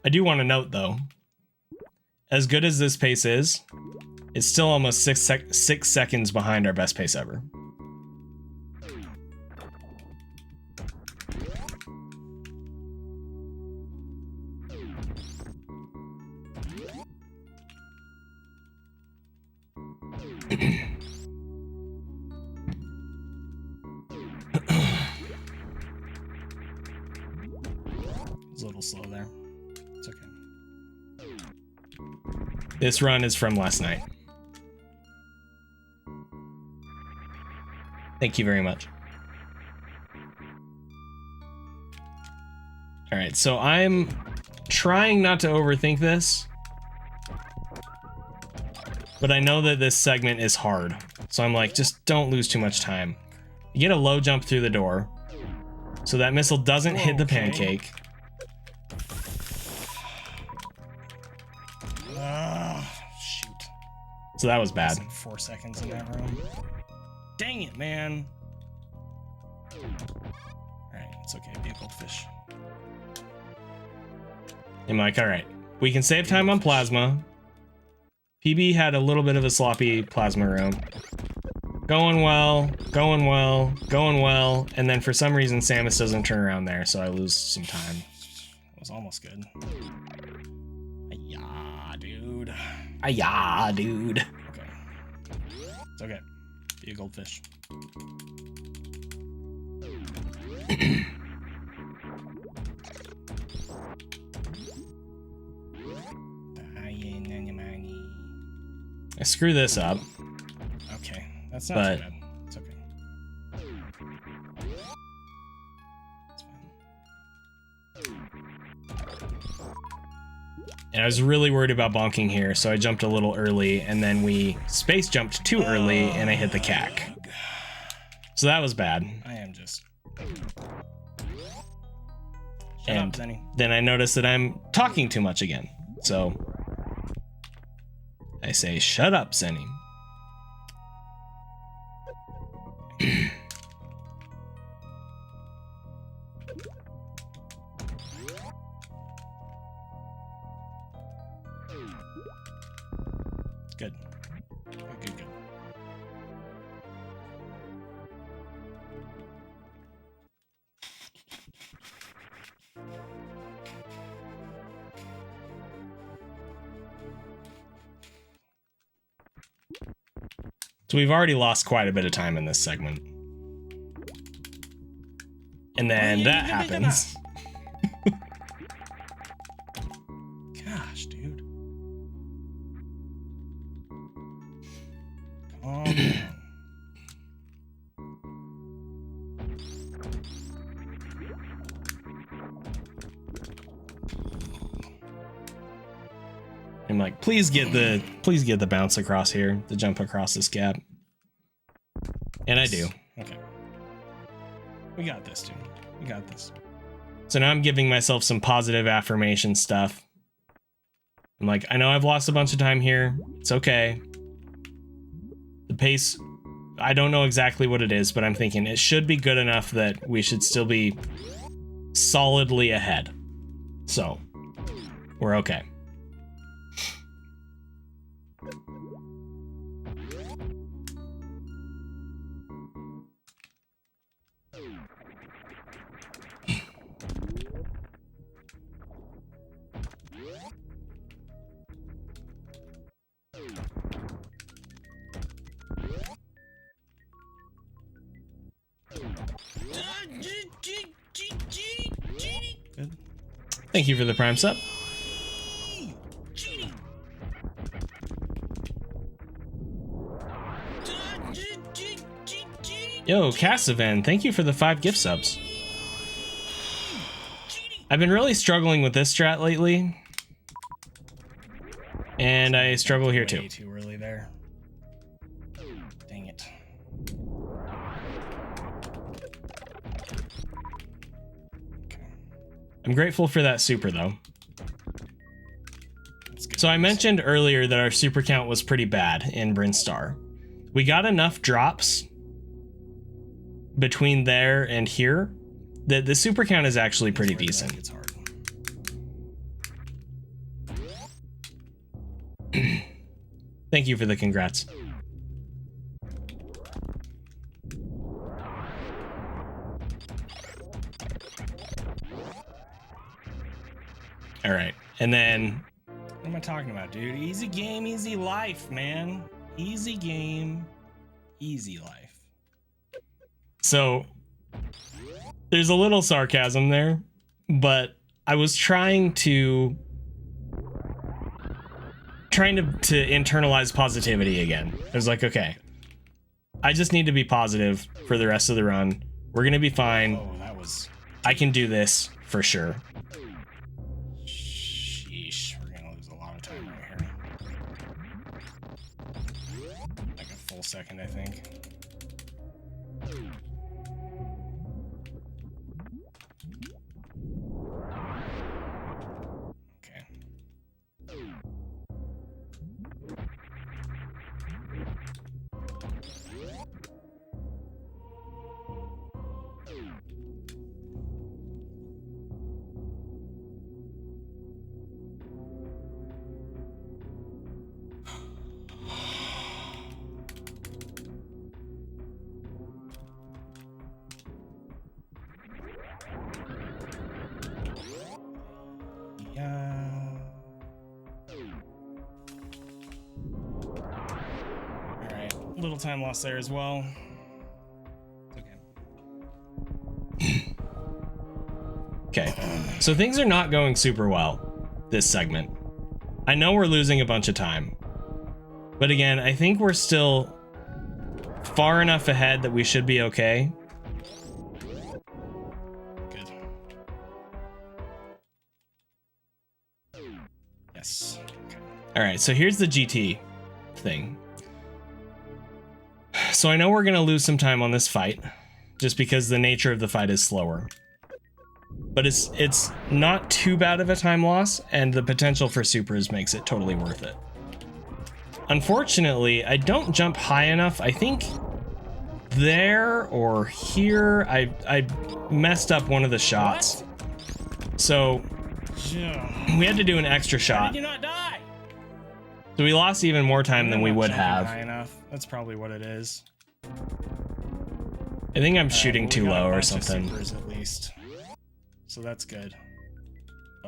I do want to note, though, as good as this pace is, it's still almost 6 seconds behind our best pace ever. It's a little slow there. It's okay. This run is from last night. Thank you very much. All right, so I'm trying not to overthink this, but I know that this segment is hard. So I'm like, just don't lose too much time. You get a low jump through the door, so that missile doesn't hit the pancake. Shoot. So that was bad. 4 seconds in that room. Dang it, man. Alright, it's okay. Be a goldfish. I'm like, all right, we can save time on plasma. PB had a little bit of a sloppy plasma room. Going well, going well, going well, and then for some reason Samus doesn't turn around there, so I lose some time. It was almost good. Yeah, dude. Yeah, dude. Okay. It's okay. Be a goldfish. I screw this up. Okay, that's not But too bad. It's okay. It's fine. And I was really worried about bonking here, so I jumped a little early, and then we space jumped too early, and I hit the cack. So that was bad. I am just... Shut And up, Zeni. then I noticed that I'm talking too much again. So I say, shut up, Zeni. Good. Good. So we've already lost quite a bit of time in this segment. And then that happens. Gosh, dude. Calm down. I'm like, please get the bounce across here, the jump across this gap. And I do. Okay. We got this, dude. We got this. So now I'm giving myself some positive affirmation stuff. I'm like, I know I've lost a bunch of time here. It's okay. The pace, I don't know exactly what it is, but I'm thinking it should be good enough that we should still be solidly ahead. So, we're okay. Good. Thank you for the prime sub. Yo, Cassavan, thank you for the 5 gift subs. I've been really struggling with this strat lately. And I struggle here too. Way too early there. Dang it. Okay. I'm grateful for that super though. So I mentioned earlier that our super count was pretty bad in Brinstar. We got enough drops between there and here that the super count is actually pretty decent. It's hard. Thank you for the congrats. All right, and then What am I talking about, dude? Easy game, easy life, man. Easy game, easy life. so there's a little sarcasm there, but I was trying to internalize positivity again. I was like, okay, I just need to be positive for the rest of the run. We're gonna be fine. Oh, that was... I can do this for sure. Sheesh, we're gonna lose a lot of time right here. Like a full second, I think. Okay. Yeah. All right, little time lost there as well. Okay. Okay, so things are not going super well this segment. I know we're losing a bunch of time, but again, I think we're still far enough ahead that we should be okay. Good. Yes. Okay. All right, so here's the GT thing. So I know we're gonna lose some time on this fight, just because the nature of the fight is slower. But it's not too bad of a time loss, and the potential for supers makes it totally worth it. Unfortunately, I don't jump high enough. I think there or here, I messed up one of the shots. So we had to do an extra How shot. did you not die? So we lost even more time than we I'm not would jumping have. high enough. That's probably what it is. I think I'm shooting Well, we too got a low or bunch of something. supers at least. So that's good.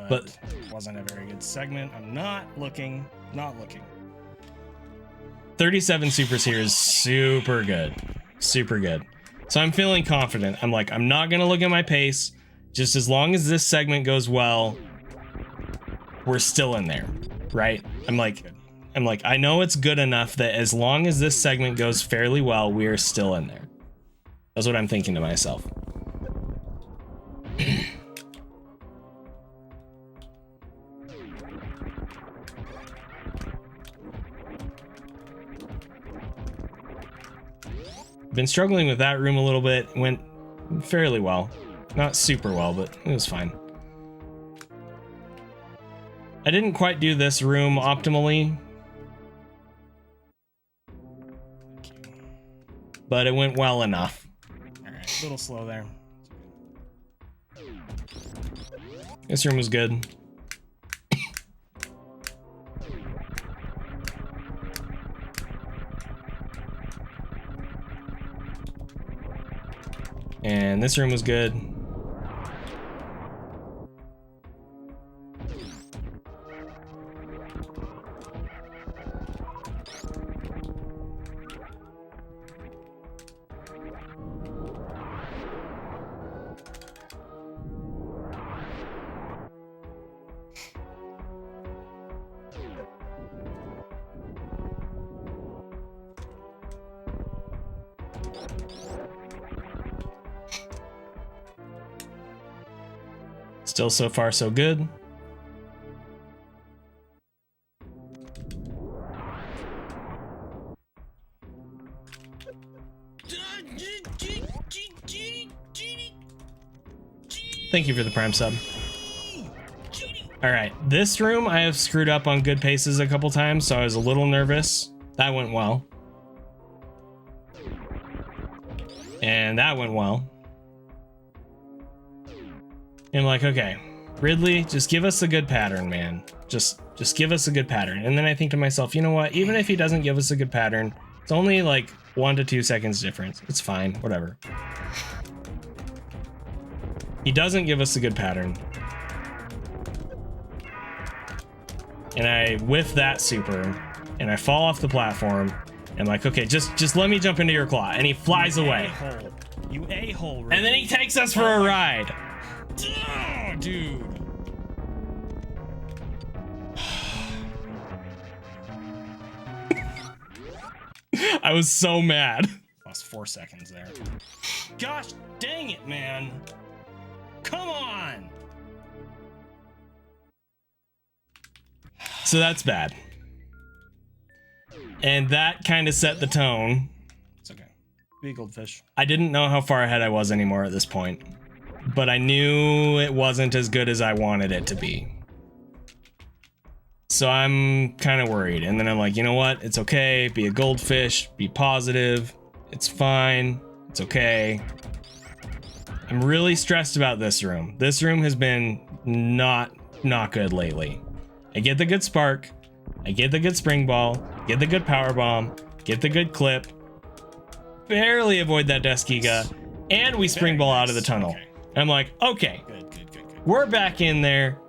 But Wasn't a very good segment. I'm not looking. Not looking. 37 supers here is super good. Super good. So I'm feeling confident. I'm like, I'm not going to look at my pace. Just as long as this segment goes well, we're still in there, right? I'm like, I know it's good enough that as long as this segment goes fairly well, we're still in there. That's what I'm thinking to myself. Been struggling with that room a little bit. Went fairly well. Not super well, but it was fine. I didn't quite do this room optimally, but it went well enough. All right, a little slow there. This room was good. And this room was good. Still so far so good. Thank you for the Prime sub. All right, this room I have screwed up on good paces a couple times, so I was a little nervous. That went well. And that went well. And I'm like, okay, Ridley, just give us a good pattern, man. Just give us a good pattern. And then I think to myself, you know what? Even if he doesn't give us a good pattern, it's only like 1 to 2 seconds difference. It's fine, whatever. He doesn't give us a good pattern. And I whiff that super, and I fall off the platform. And I'm like, okay, just let me jump into your claw. And he flies away. You a-hole. And then he takes us for a ride. Oh, dude. I was so mad. Lost 4 seconds there. Gosh dang it, man. Come on. So that's bad. And that kind of set the tone. It's okay. Be a goldfish. I didn't know how far ahead I was anymore at this point, but I knew it wasn't as good as I wanted it to be. So I'm kind of worried. And then I'm like, you know what? It's okay. Be a goldfish. Be positive. It's fine. It's okay. I'm really stressed about this room. This room has been not good lately. I get the good spark. I get the good spring ball. Get the good power bomb. Get the good clip. Barely avoid that Deskiga. And we spring ball out of the tunnel. Okay. I'm like, okay. Good. We're back in there.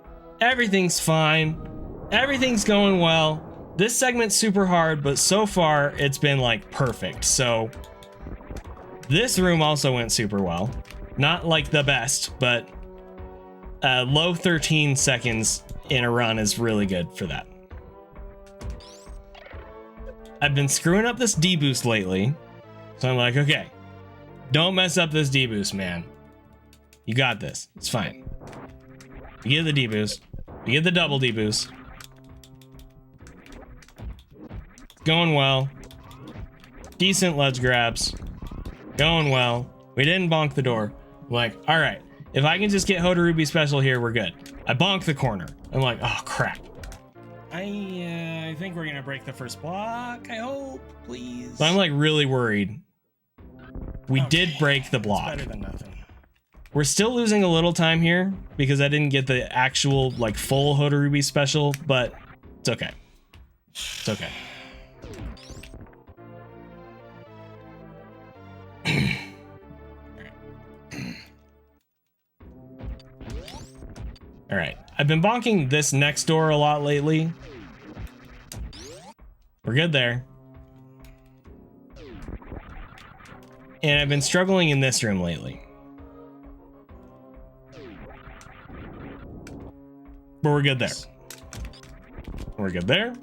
Everything's fine. Everything's going well. This segment's super hard, but so far it's been like perfect. So this room also went super well. Not like the best, but low 13 seconds in a run is really good for that. I've been screwing up this D-boost lately. So I'm like, okay, don't mess up this D-boost, man. You got this. It's fine. You get the D-boost. You get the double D-boost. Going well. Decent ledge grabs. Going well. We didn't bonk the door. I'm like, all right, if I can just get Hodarubi special here, we're good. I bonk the corner. I'm like, oh crap. I think we're gonna break the first block. I hope, please. So I'm like really worried. We did break the block. It's better than nothing. We're still losing a little time here because I didn't get the actual like full Hodarubi special, but it's okay. It's okay. All right. I've been bonking this next door a lot lately. We're good there. And I've been struggling in this room lately. But we're good there. We're good there.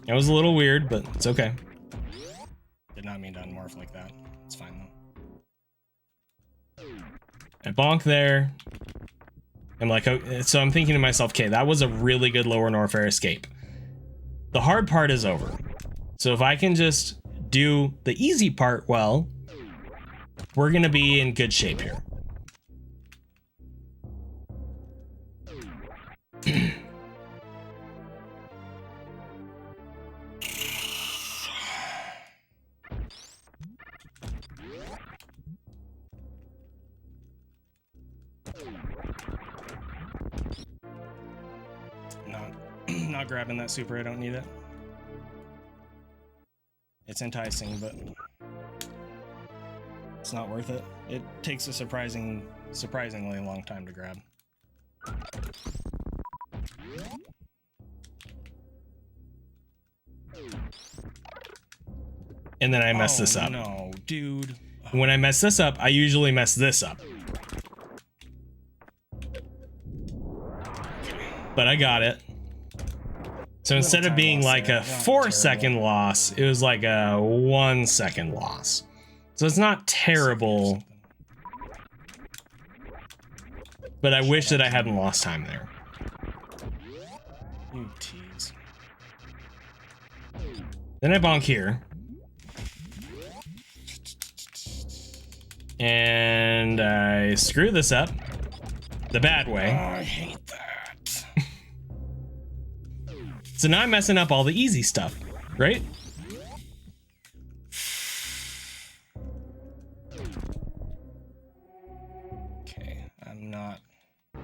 It was a little weird, but it's okay. Did not mean to unmorph like that. It's fine though. I bonk there. I'm like, okay, so I'm thinking to myself, okay, that was a really good lower Norfair escape. The hard part is over. So if I can just do the easy part well, we're gonna be in good shape here. Not grabbing that super, I don't need it. It's enticing, but it's not worth it. It takes a surprisingly long time to grab. And then I mess this up. No, dude. When I mess this up, I usually mess this up. But I got it. So instead of being like a 4-second loss, it was like a 1-second loss. So it's not terrible. But I wish that I hadn't lost time there. You tease. Then I bonk here. And I screw this up the bad way. Oh, I hate that. So now I'm messing up all the easy stuff, right? Okay, I'm not.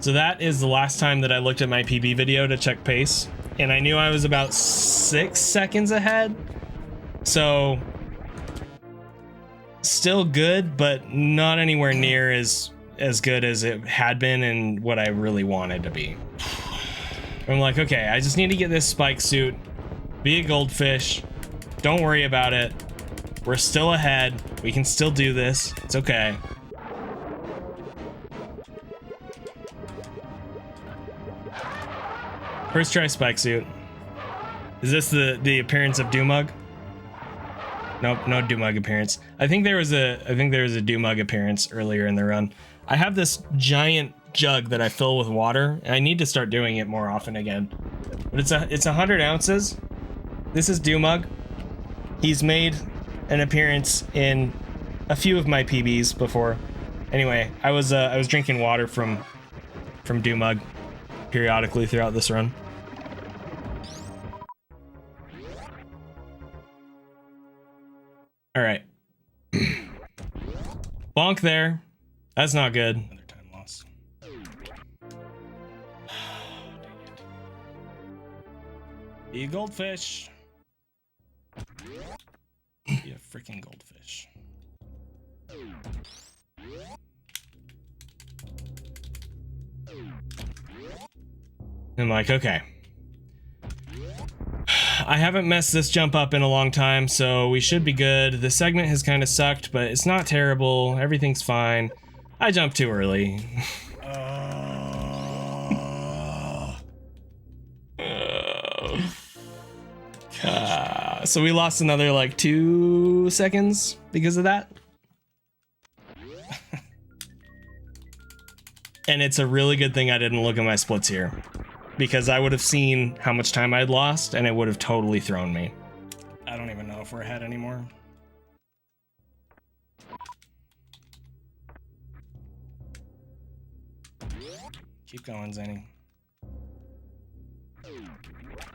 So that is the last time that I looked at my PB video to check pace, and I knew I was about 6 seconds ahead. So still good, but not anywhere near as good as it had been and what I really wanted to be. I'm like, okay, I just need to get this spike suit, be a goldfish, don't worry about it. We're still ahead. We can still do this. It's okay. First try spike suit. Is this the appearance of Dumug? Nope, no Dumug appearance. I think there was a Dumug appearance earlier in the run. I have this giant jug that I fill with water, and I need to start doing it more often again. But it's 100 ounces. This is Dumug. He's made an appearance in a few of my PBs before. Anyway, I was drinking water from Dumug periodically throughout this run. All right. Bonk there. That's not good. Another time loss. Be a goldfish. Be a freaking goldfish. I'm like, okay. I haven't messed this jump up in a long time, so we should be good. The segment has kind of sucked, but it's not terrible. Everything's fine. I jumped too early. So we lost another like 2 seconds because of that. And it's a really good thing I didn't look at my splits here, because I would have seen how much time I'd lost and it would have totally thrown me. I don't even know if we're ahead anymore. Keep going, Zeni.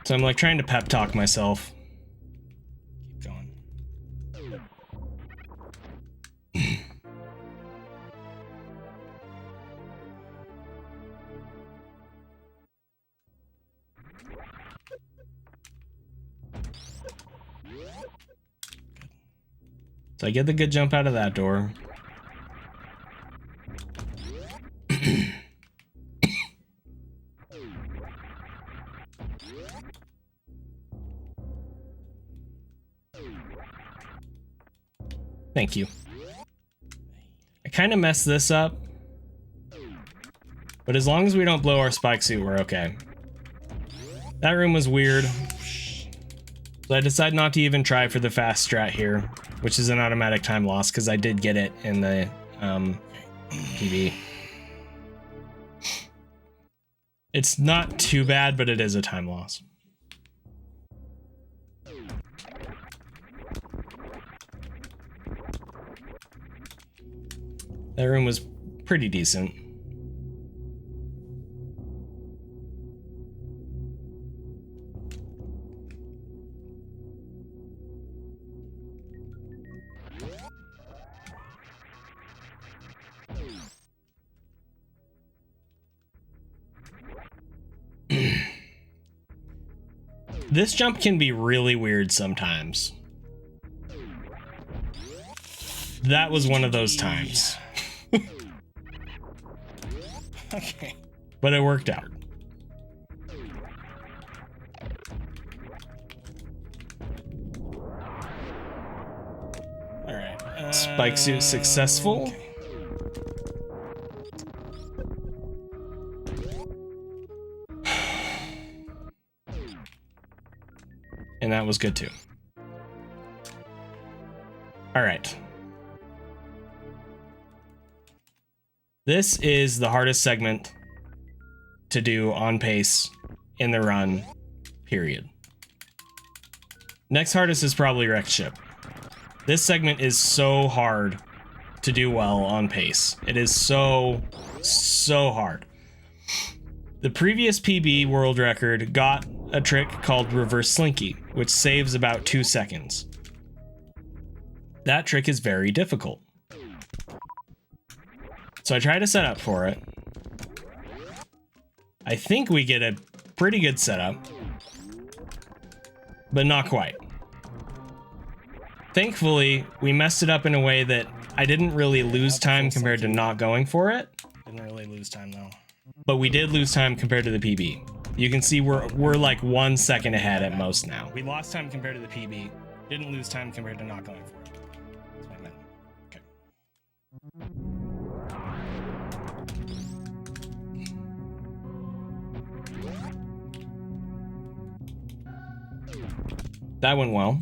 So I'm like trying to pep talk myself. Keep going. So I get the good jump out of that door. Thank you. I kind of messed this up. But as long as we don't blow our spike suit, we're okay. That room was weird. So I decided not to even try for the fast strat here, which is an automatic time loss, because I did get it in the PB. It's not too bad, but it is a time loss. That room was pretty decent. This jump can be really weird sometimes. That was one of those times. Okay. But it worked out. All right. Spike suit successful. Okay. And that was good too. All right. This is the hardest segment to do on pace in the run, period. Next hardest is probably wrecked ship. This segment is so hard to do well on pace. It is so hard. The previous PB world record got a trick called reverse slinky, which saves about 2 seconds. That trick is very difficult. So I try to set up for it. I think we get a pretty good setup, but not quite. Thankfully, we messed it up in a way that I didn't really lose time compared to not going for it. Didn't really lose time though. But we did lose time compared to the PB. You can see we're like 1 second ahead at most now. We lost time compared to the PB. Didn't lose time compared to not going for it. That's what I meant. Okay. That went well.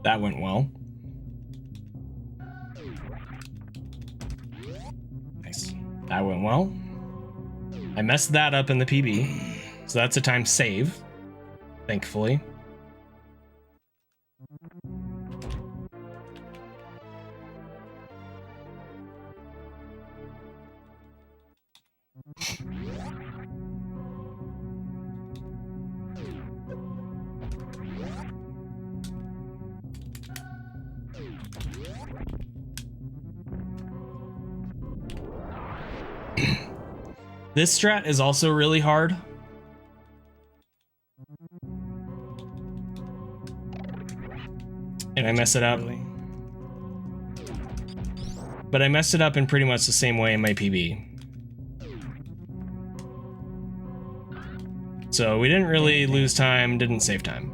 That went well. Nice. That went well. I messed that up in the PB, so that's a time save, thankfully. This strat is also really hard. And I mess it up. Really? But I messed it up in pretty much the same way in my PB. So we didn't really lose time, didn't save time.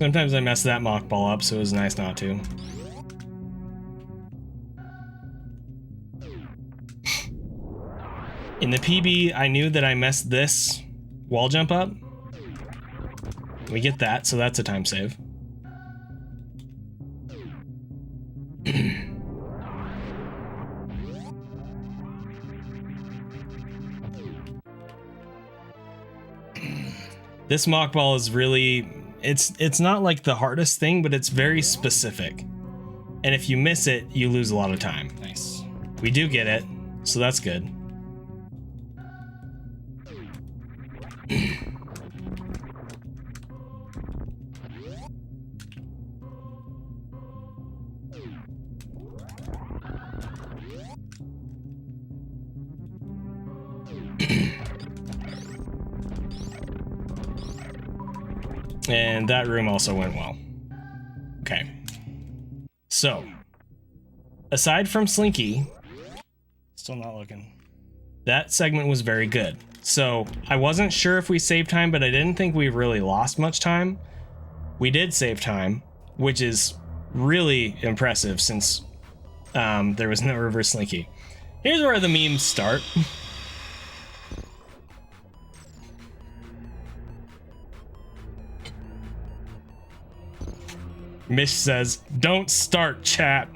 Sometimes I mess that mock ball up, so it was nice not to. In the PB, I knew that I messed this wall jump up. We get that, so that's a time save. This mock ball is really, it's not like the hardest thing, but it's very specific. And if you miss it, you lose a lot of time. Nice. We do get it, so that's good. And that room also went well. Okay. So, aside from Slinky, Still not looking. that segment was very good. So, I wasn't sure if we saved time, but I didn't think we really lost much time. We did save time, which is really impressive since there was no reverse Slinky. Here's where the memes start. Mish says, "Don't start, chat."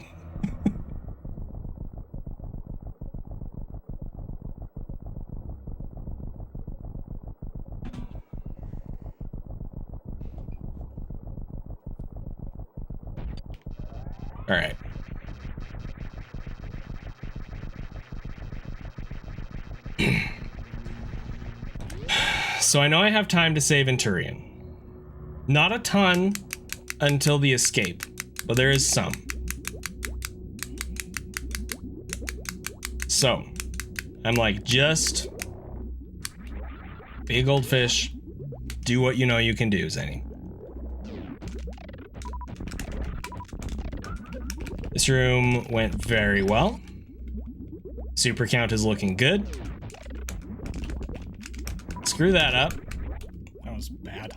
All right. So I know I have time to save in Turian. Not a ton until the escape, but there is some. So, I'm like, just big old fish, do what you know you can do, Zeni. This room went very well. Super count is looking good. Screw that up. That was bad.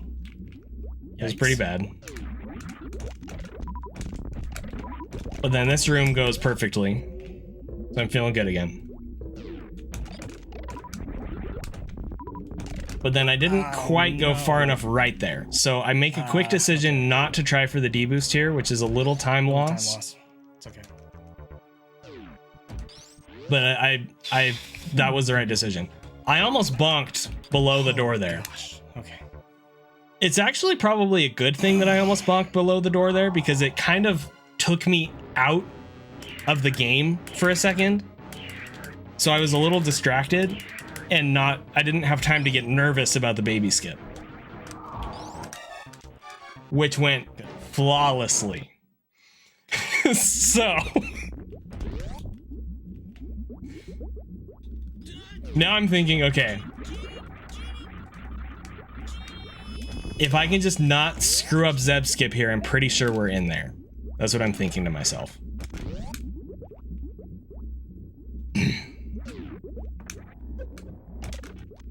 It was pretty bad. But then this room goes perfectly. So I'm feeling good again. But then I didn't quite go far enough right there. So I make a quick decision not to try for the deboost here, which is a little time loss. It's okay. But that was the right decision. I almost bonked below the door there. Gosh. Okay. It's actually probably a good thing that I almost bonked below the door there, because it kind of took me out of the game for a second. So I was a little distracted and I didn't have time to get nervous about the baby skip, which went flawlessly. So now I'm thinking, okay, if I can just not screw up Zeb skip here, I'm pretty sure we're in there. That's what I'm thinking to myself.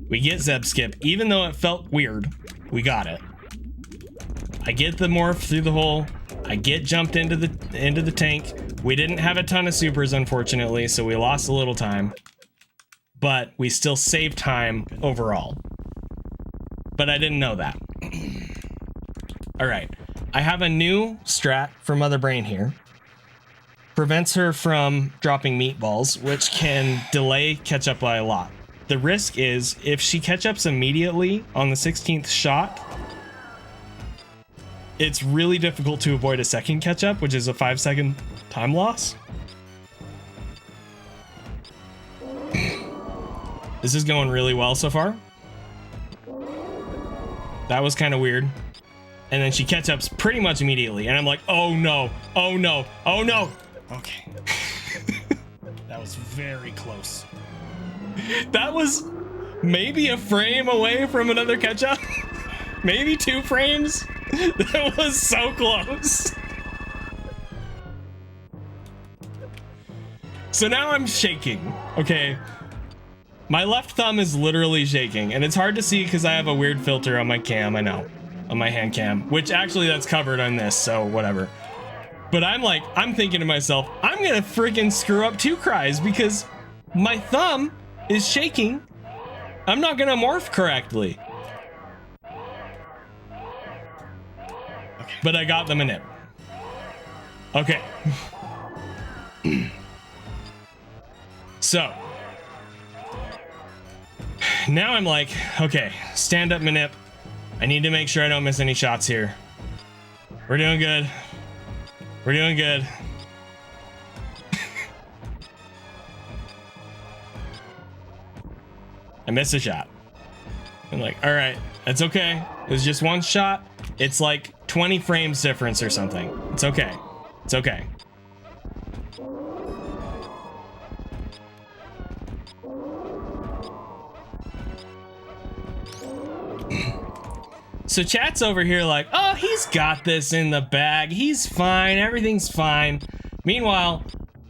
We get Zeb skip, even though it felt weird, we got it. I get the morph through the hole. I get jumped into the tank. We didn't have a ton of supers, unfortunately, so we lost a little time. But we still saved time overall. But I didn't know that. All right. I have a new strat for Mother Brain here. Prevents her from dropping meatballs, which can delay catch up by a lot. The risk is if she catch ups immediately on the 16th shot, it's really difficult to avoid a second catch up, which is a 5-second time loss. This is going really well so far. That was kind of weird. And then she catch ups pretty much immediately. And I'm like, oh no, oh no, oh no. Okay. That was very close. That was maybe a frame away from another catch up. Maybe 2 frames. That was so close. So now I'm shaking, okay? My left thumb is literally shaking, and it's hard to see because I have a weird filter on my cam, I know. On my hand cam, which actually that's covered on this, so whatever. But I'm thinking to myself, I'm gonna freaking screw up 2 cries because my thumb is shaking. I'm not gonna morph correctly. But I got them a nip. Okay. So now I'm like, okay, stand up Manip. I need to make sure I don't miss any shots here. We're doing good. We're doing good. I missed a shot. I'm like, all right, that's okay. It was just one shot. It's like 20 frames difference or something. It's okay. It's okay. So chat's over here like, oh, he's got this in the bag. He's fine. Everything's fine. Meanwhile,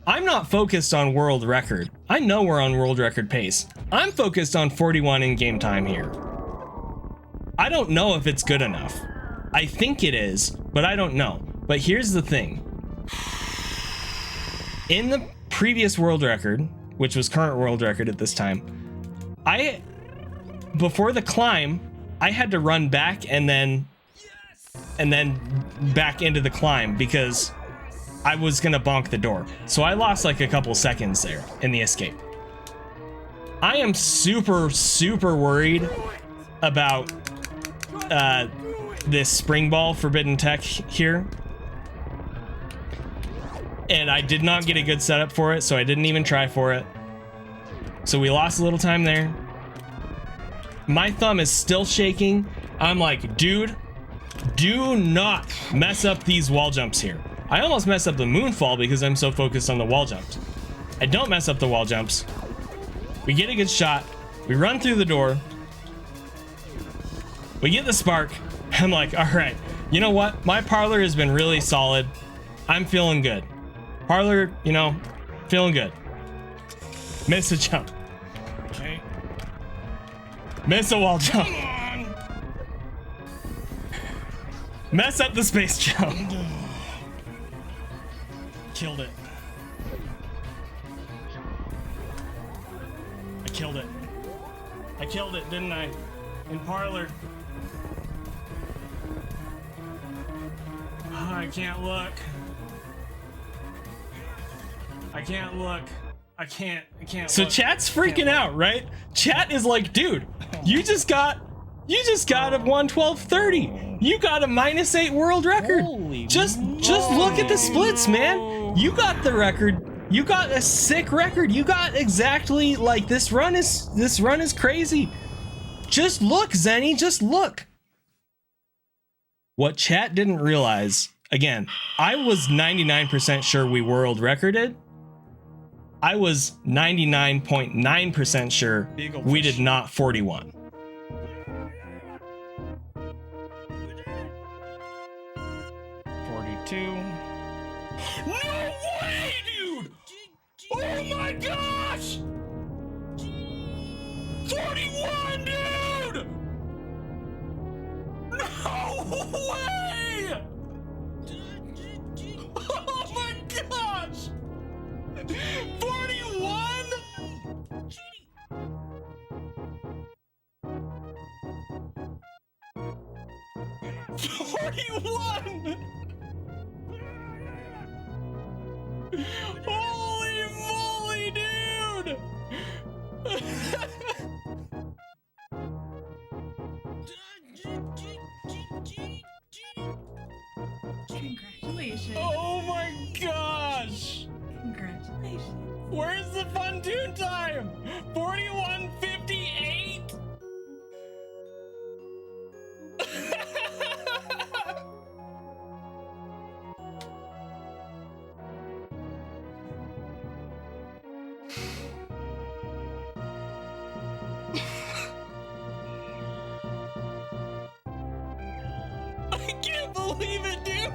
I'm not focused on world record. I know we're on world record pace. I'm focused on 41 in game time here. I don't know if it's good enough. I think it is, but I don't know. But here's the thing. In the previous world record, which was current world record at this time, before the climb, I had to run back and then back into the climb because I was gonna bonk the door. So I lost like a couple seconds there in the escape. I am super worried about this spring ball forbidden tech here. And I did not get a good setup for it, so I didn't even try for it. So we lost a little time there. My thumb is still shaking. I'm like, dude, do not mess up these wall jumps here. I almost messed up the moonfall because I'm so focused on the wall jumps. I don't mess up the wall jumps. We get a good shot. We run through the door. We get the spark. I'm like, all right, you know what? My parlor has been really solid. I'm feeling good. Parlor, you know, feeling good. Miss a jump. Okay. Miss a wall jump. Mess up the space jump. Killed it. I killed it. I killed it, didn't I? In parlor. Oh, I can't look. I can't look. I can't so look. Chat's freaking out, right? Chat is like, dude, you just got a 112.30. You got a -8 world record. Holy just look at the splits, man. You got the record. You got a sick record. You got exactly like this run is crazy. Just look, Zeni, just look. What chat didn't realize, again, I was 99% sure we world recorded. I was 99.9% sure we did not 41. No way, dude! Oh my gosh! 41, dude! No way! Oh my gosh! 41? 41! Holy moly, dude! Congratulations. Oh my gosh! Congratulations. Where's the fun tune time? 41:58? I can't believe it, dude!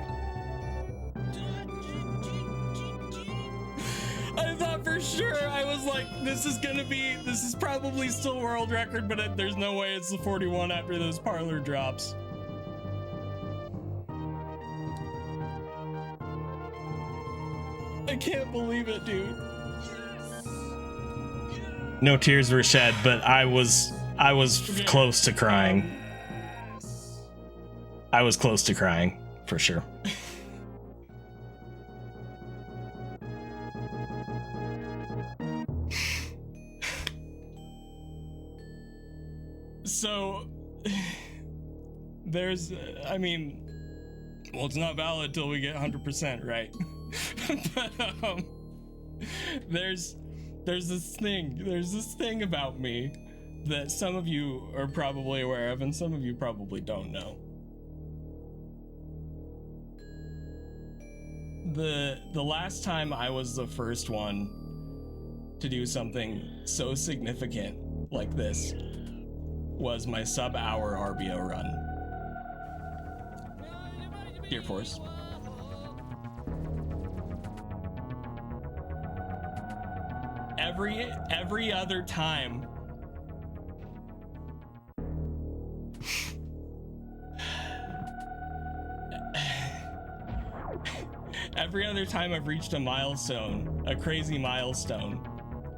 I thought for sure, I was like, this is probably still world record, but there's no way it's the 41 after those parlor drops. I can't believe it, dude. No tears were shed, but I was close to crying. I was close to crying, for sure. So, there's, I mean, well, it's not valid till we get 100%, right? But, there's this thing about me that some of you are probably aware of and some of you probably don't know. The last time I was the first one to do something so significant like this was my sub-hour RBO run. Dear Force. Every other time every other time I've reached a milestone, a crazy milestone,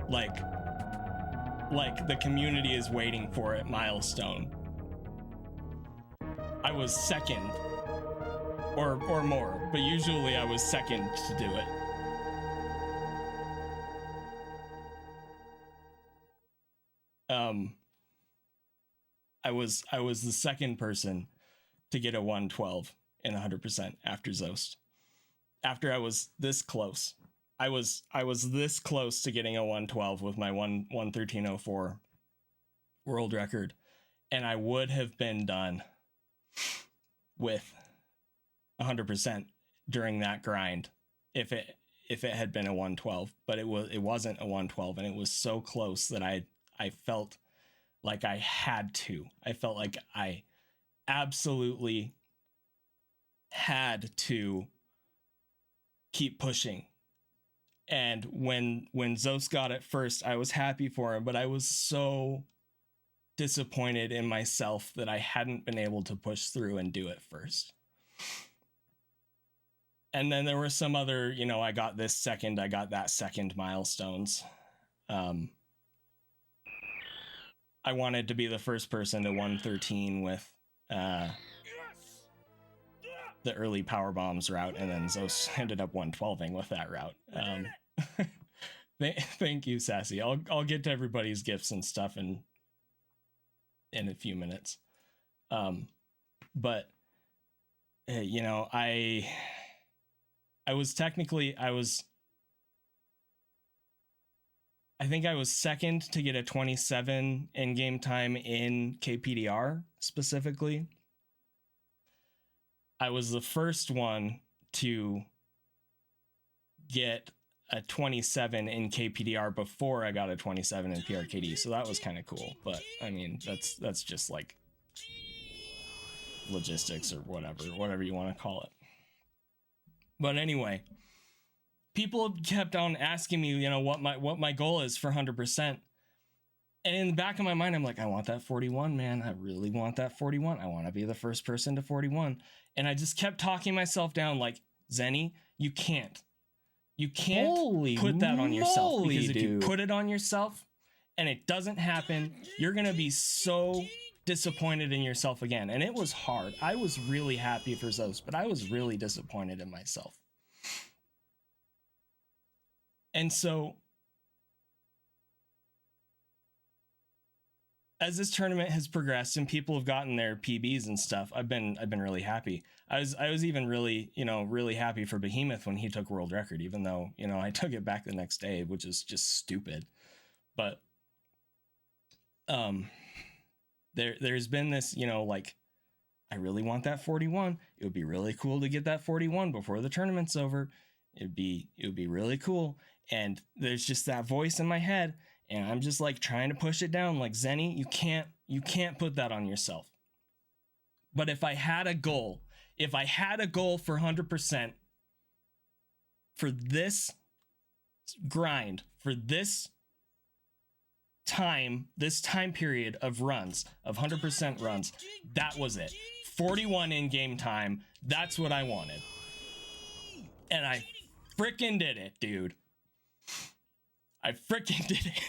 like the community is waiting for it milestone, I was second or more, but usually I was second to do it. I was the second person to get a 112 and 100% after Zost. After I was this close. I was this close to getting a 112 with my 113.04 world record, and I would have been done with 100% during that grind if it had been a 112, but it wasn't a 112, and it was so close that I felt like I had to. I felt like I absolutely had to keep pushing. And when Zos got it first, I was happy for him, but I was so disappointed in myself that I hadn't been able to push through and do it first. And then there were some other, I got this second, I got that second milestones. I wanted to be the first person to 113 with the early power bombs route, and then Zos ended up 112ing with that route. Thank you, Sassy. I'll get to everybody's gifts and stuff in a few minutes. But I think I was second to get a 27 in-game time in KPDR specifically. I was the first one to get a 27 in KPDR before I got a 27 in PRKD, so that was kind of cool. But I mean, that's just like logistics or whatever you want to call it. But anyway, people kept on asking me, what my goal is for 100%. And in the back of my mind, I'm like, I want that 41, man. I really want that 41. I want to be the first person to 41. And I just kept talking myself down like, Zeni, you can't put that on yourself. Because if you put it on yourself and it doesn't happen, you're going to be so disappointed in yourself again. And it was hard. I was really happy for Zos, but I was really disappointed in myself. And so as this tournament has progressed and people have gotten their PBs and stuff, I've been really happy. I was even really, really happy for Behemoth when he took world record, even though, I took it back the next day, which is just stupid. But there's been this, I really want that 41. It would be really cool to get that 41 before the tournament's over. It would be really cool. And there's just that voice in my head, and I'm just like trying to push it down. Like, Zeni, you can't put that on yourself. But if I had a goal for 100% for this grind, for this time period of runs, of 100% runs, that was it. 41 in-game time, that's what I wanted. And I frickin' did it, dude. I frickin' did it.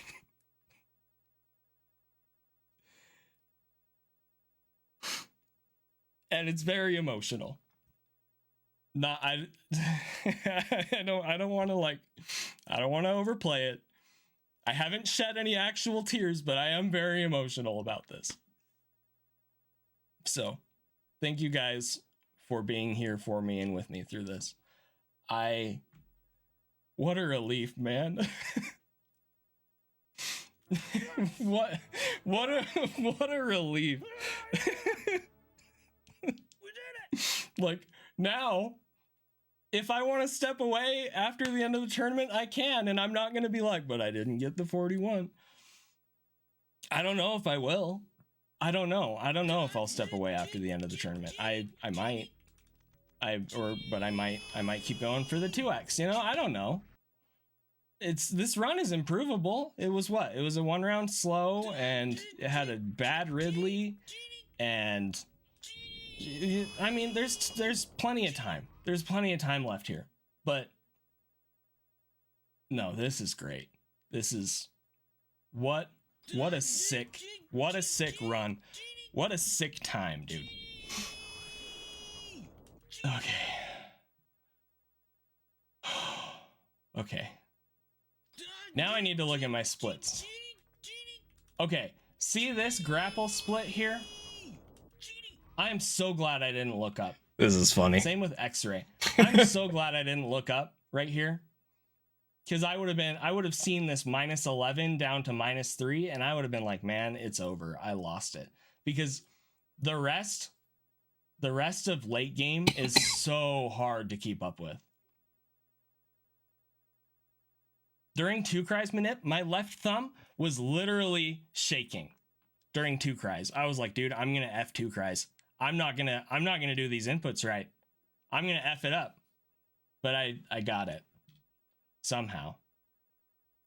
and it's very emotional. Not I I don't want to overplay it. I haven't shed any actual tears, but I am very emotional about this. So, thank you guys for being here for me and with me through this. What a relief, man. what a relief. We did it. Like, now, if I want to step away after the end of the tournament, I can, and I'm not going to be like, but I didn't get the 41. I don't know if I will. I don't know if I'll step away after the end of the tournament. I might. But I might keep going for the 2x, you know? I don't know. This run is improvable. It was what? It was a 1 round slow, and it had a bad Ridley, and I mean, there's plenty of time. There's plenty of time left here. But no, this is great. This is what a sick run. What a sick time, dude. Okay. Okay. Now I need to look at my splits. Okay, see this grapple split here? I am so glad I didn't look up. This is funny. Same with X-ray. I'm so glad I didn't look up right here. Because I would have seen this -11 down to -3, and I would have been like, man, it's over. I lost it. Because the rest of late game is so hard to keep up with. During 2 cries manip, my left thumb was literally shaking during 2 cries. I was like, dude, I'm gonna F 2 cries. I'm not gonna do these inputs right. I'm gonna F it up. But I got it. Somehow.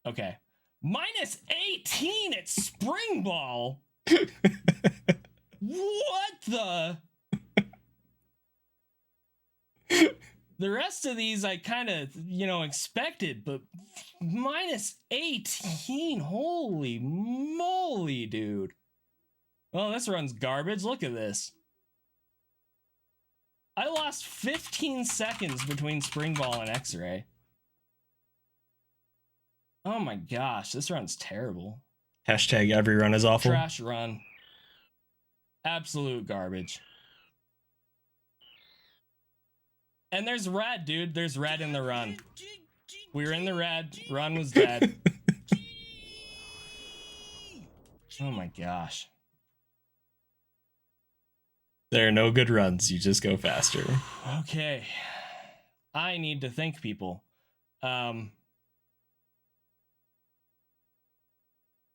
Okay. -18 at spring ball. What the? The rest of these I kind of, expected, but -18, holy moly, dude. Well, this run's garbage. Look at this. I lost 15 seconds between spring ball and X-ray. Oh my gosh, this run's terrible. Hashtag every run is awful. Trash run. Absolute garbage. And there's red, dude. There's red in the run. We were in the red. Run was dead. Oh my gosh. There are no good runs. You just go faster. Okay. I need to thank people. I'm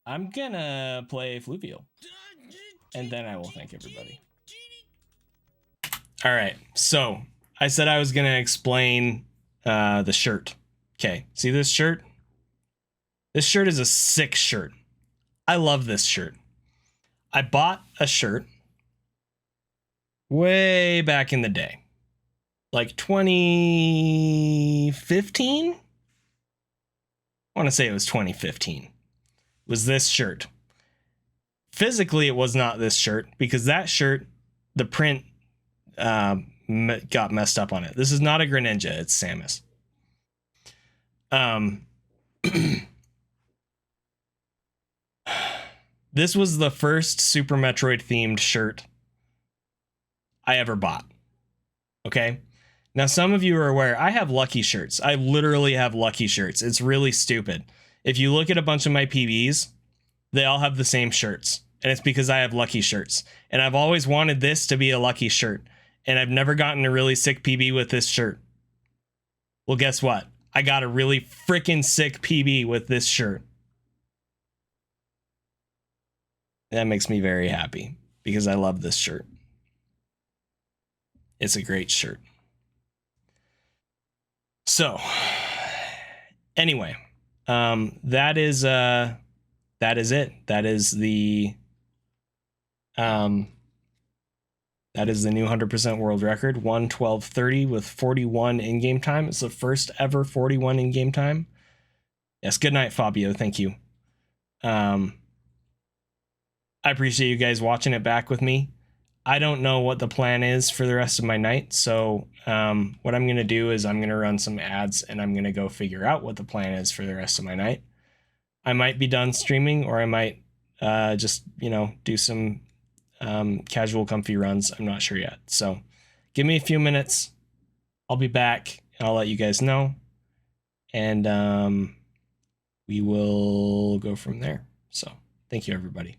gonna play Fluvial. And then I will thank everybody. All right. So I said I was going to explain the shirt. Okay. See this shirt? This shirt is a sick shirt. I love this shirt. I bought a shirt way back in the day. Like 2015? I want to say it was 2015. It was this shirt. Physically, it was not this shirt because that shirt, the print got messed up on it. This is not a Greninja, it's Samus. This was the first Super Metroid themed shirt I ever bought. Okay? Now, some of you are aware, I have lucky shirts. I literally have lucky shirts. It's really stupid. If you look at a bunch of my PBs, they all have the same shirts. And it's because I have lucky shirts. And I've always wanted this to be a lucky shirt. And I've never gotten a really sick PB with this shirt. Well, guess what? I got a really freaking sick PB with this shirt. That makes me very happy because I love this shirt. It's a great shirt. So, anyway, that is it. That is the new 100% world record, 1:12:30 with 41 in-game time. It's the first ever 41 in-game time. Yes, good night, Fabio. Thank you. I appreciate you guys watching it back with me. I don't know what the plan is for the rest of my night. So what I'm going to do is I'm going to run some ads and I'm going to go figure out what the plan is for the rest of my night. I might be done streaming, or I might just, do some casual comfy runs. I'm not sure yet. So give me a few minutes. I'll be back and I'll let you guys know. And we will go from there. So thank you, everybody.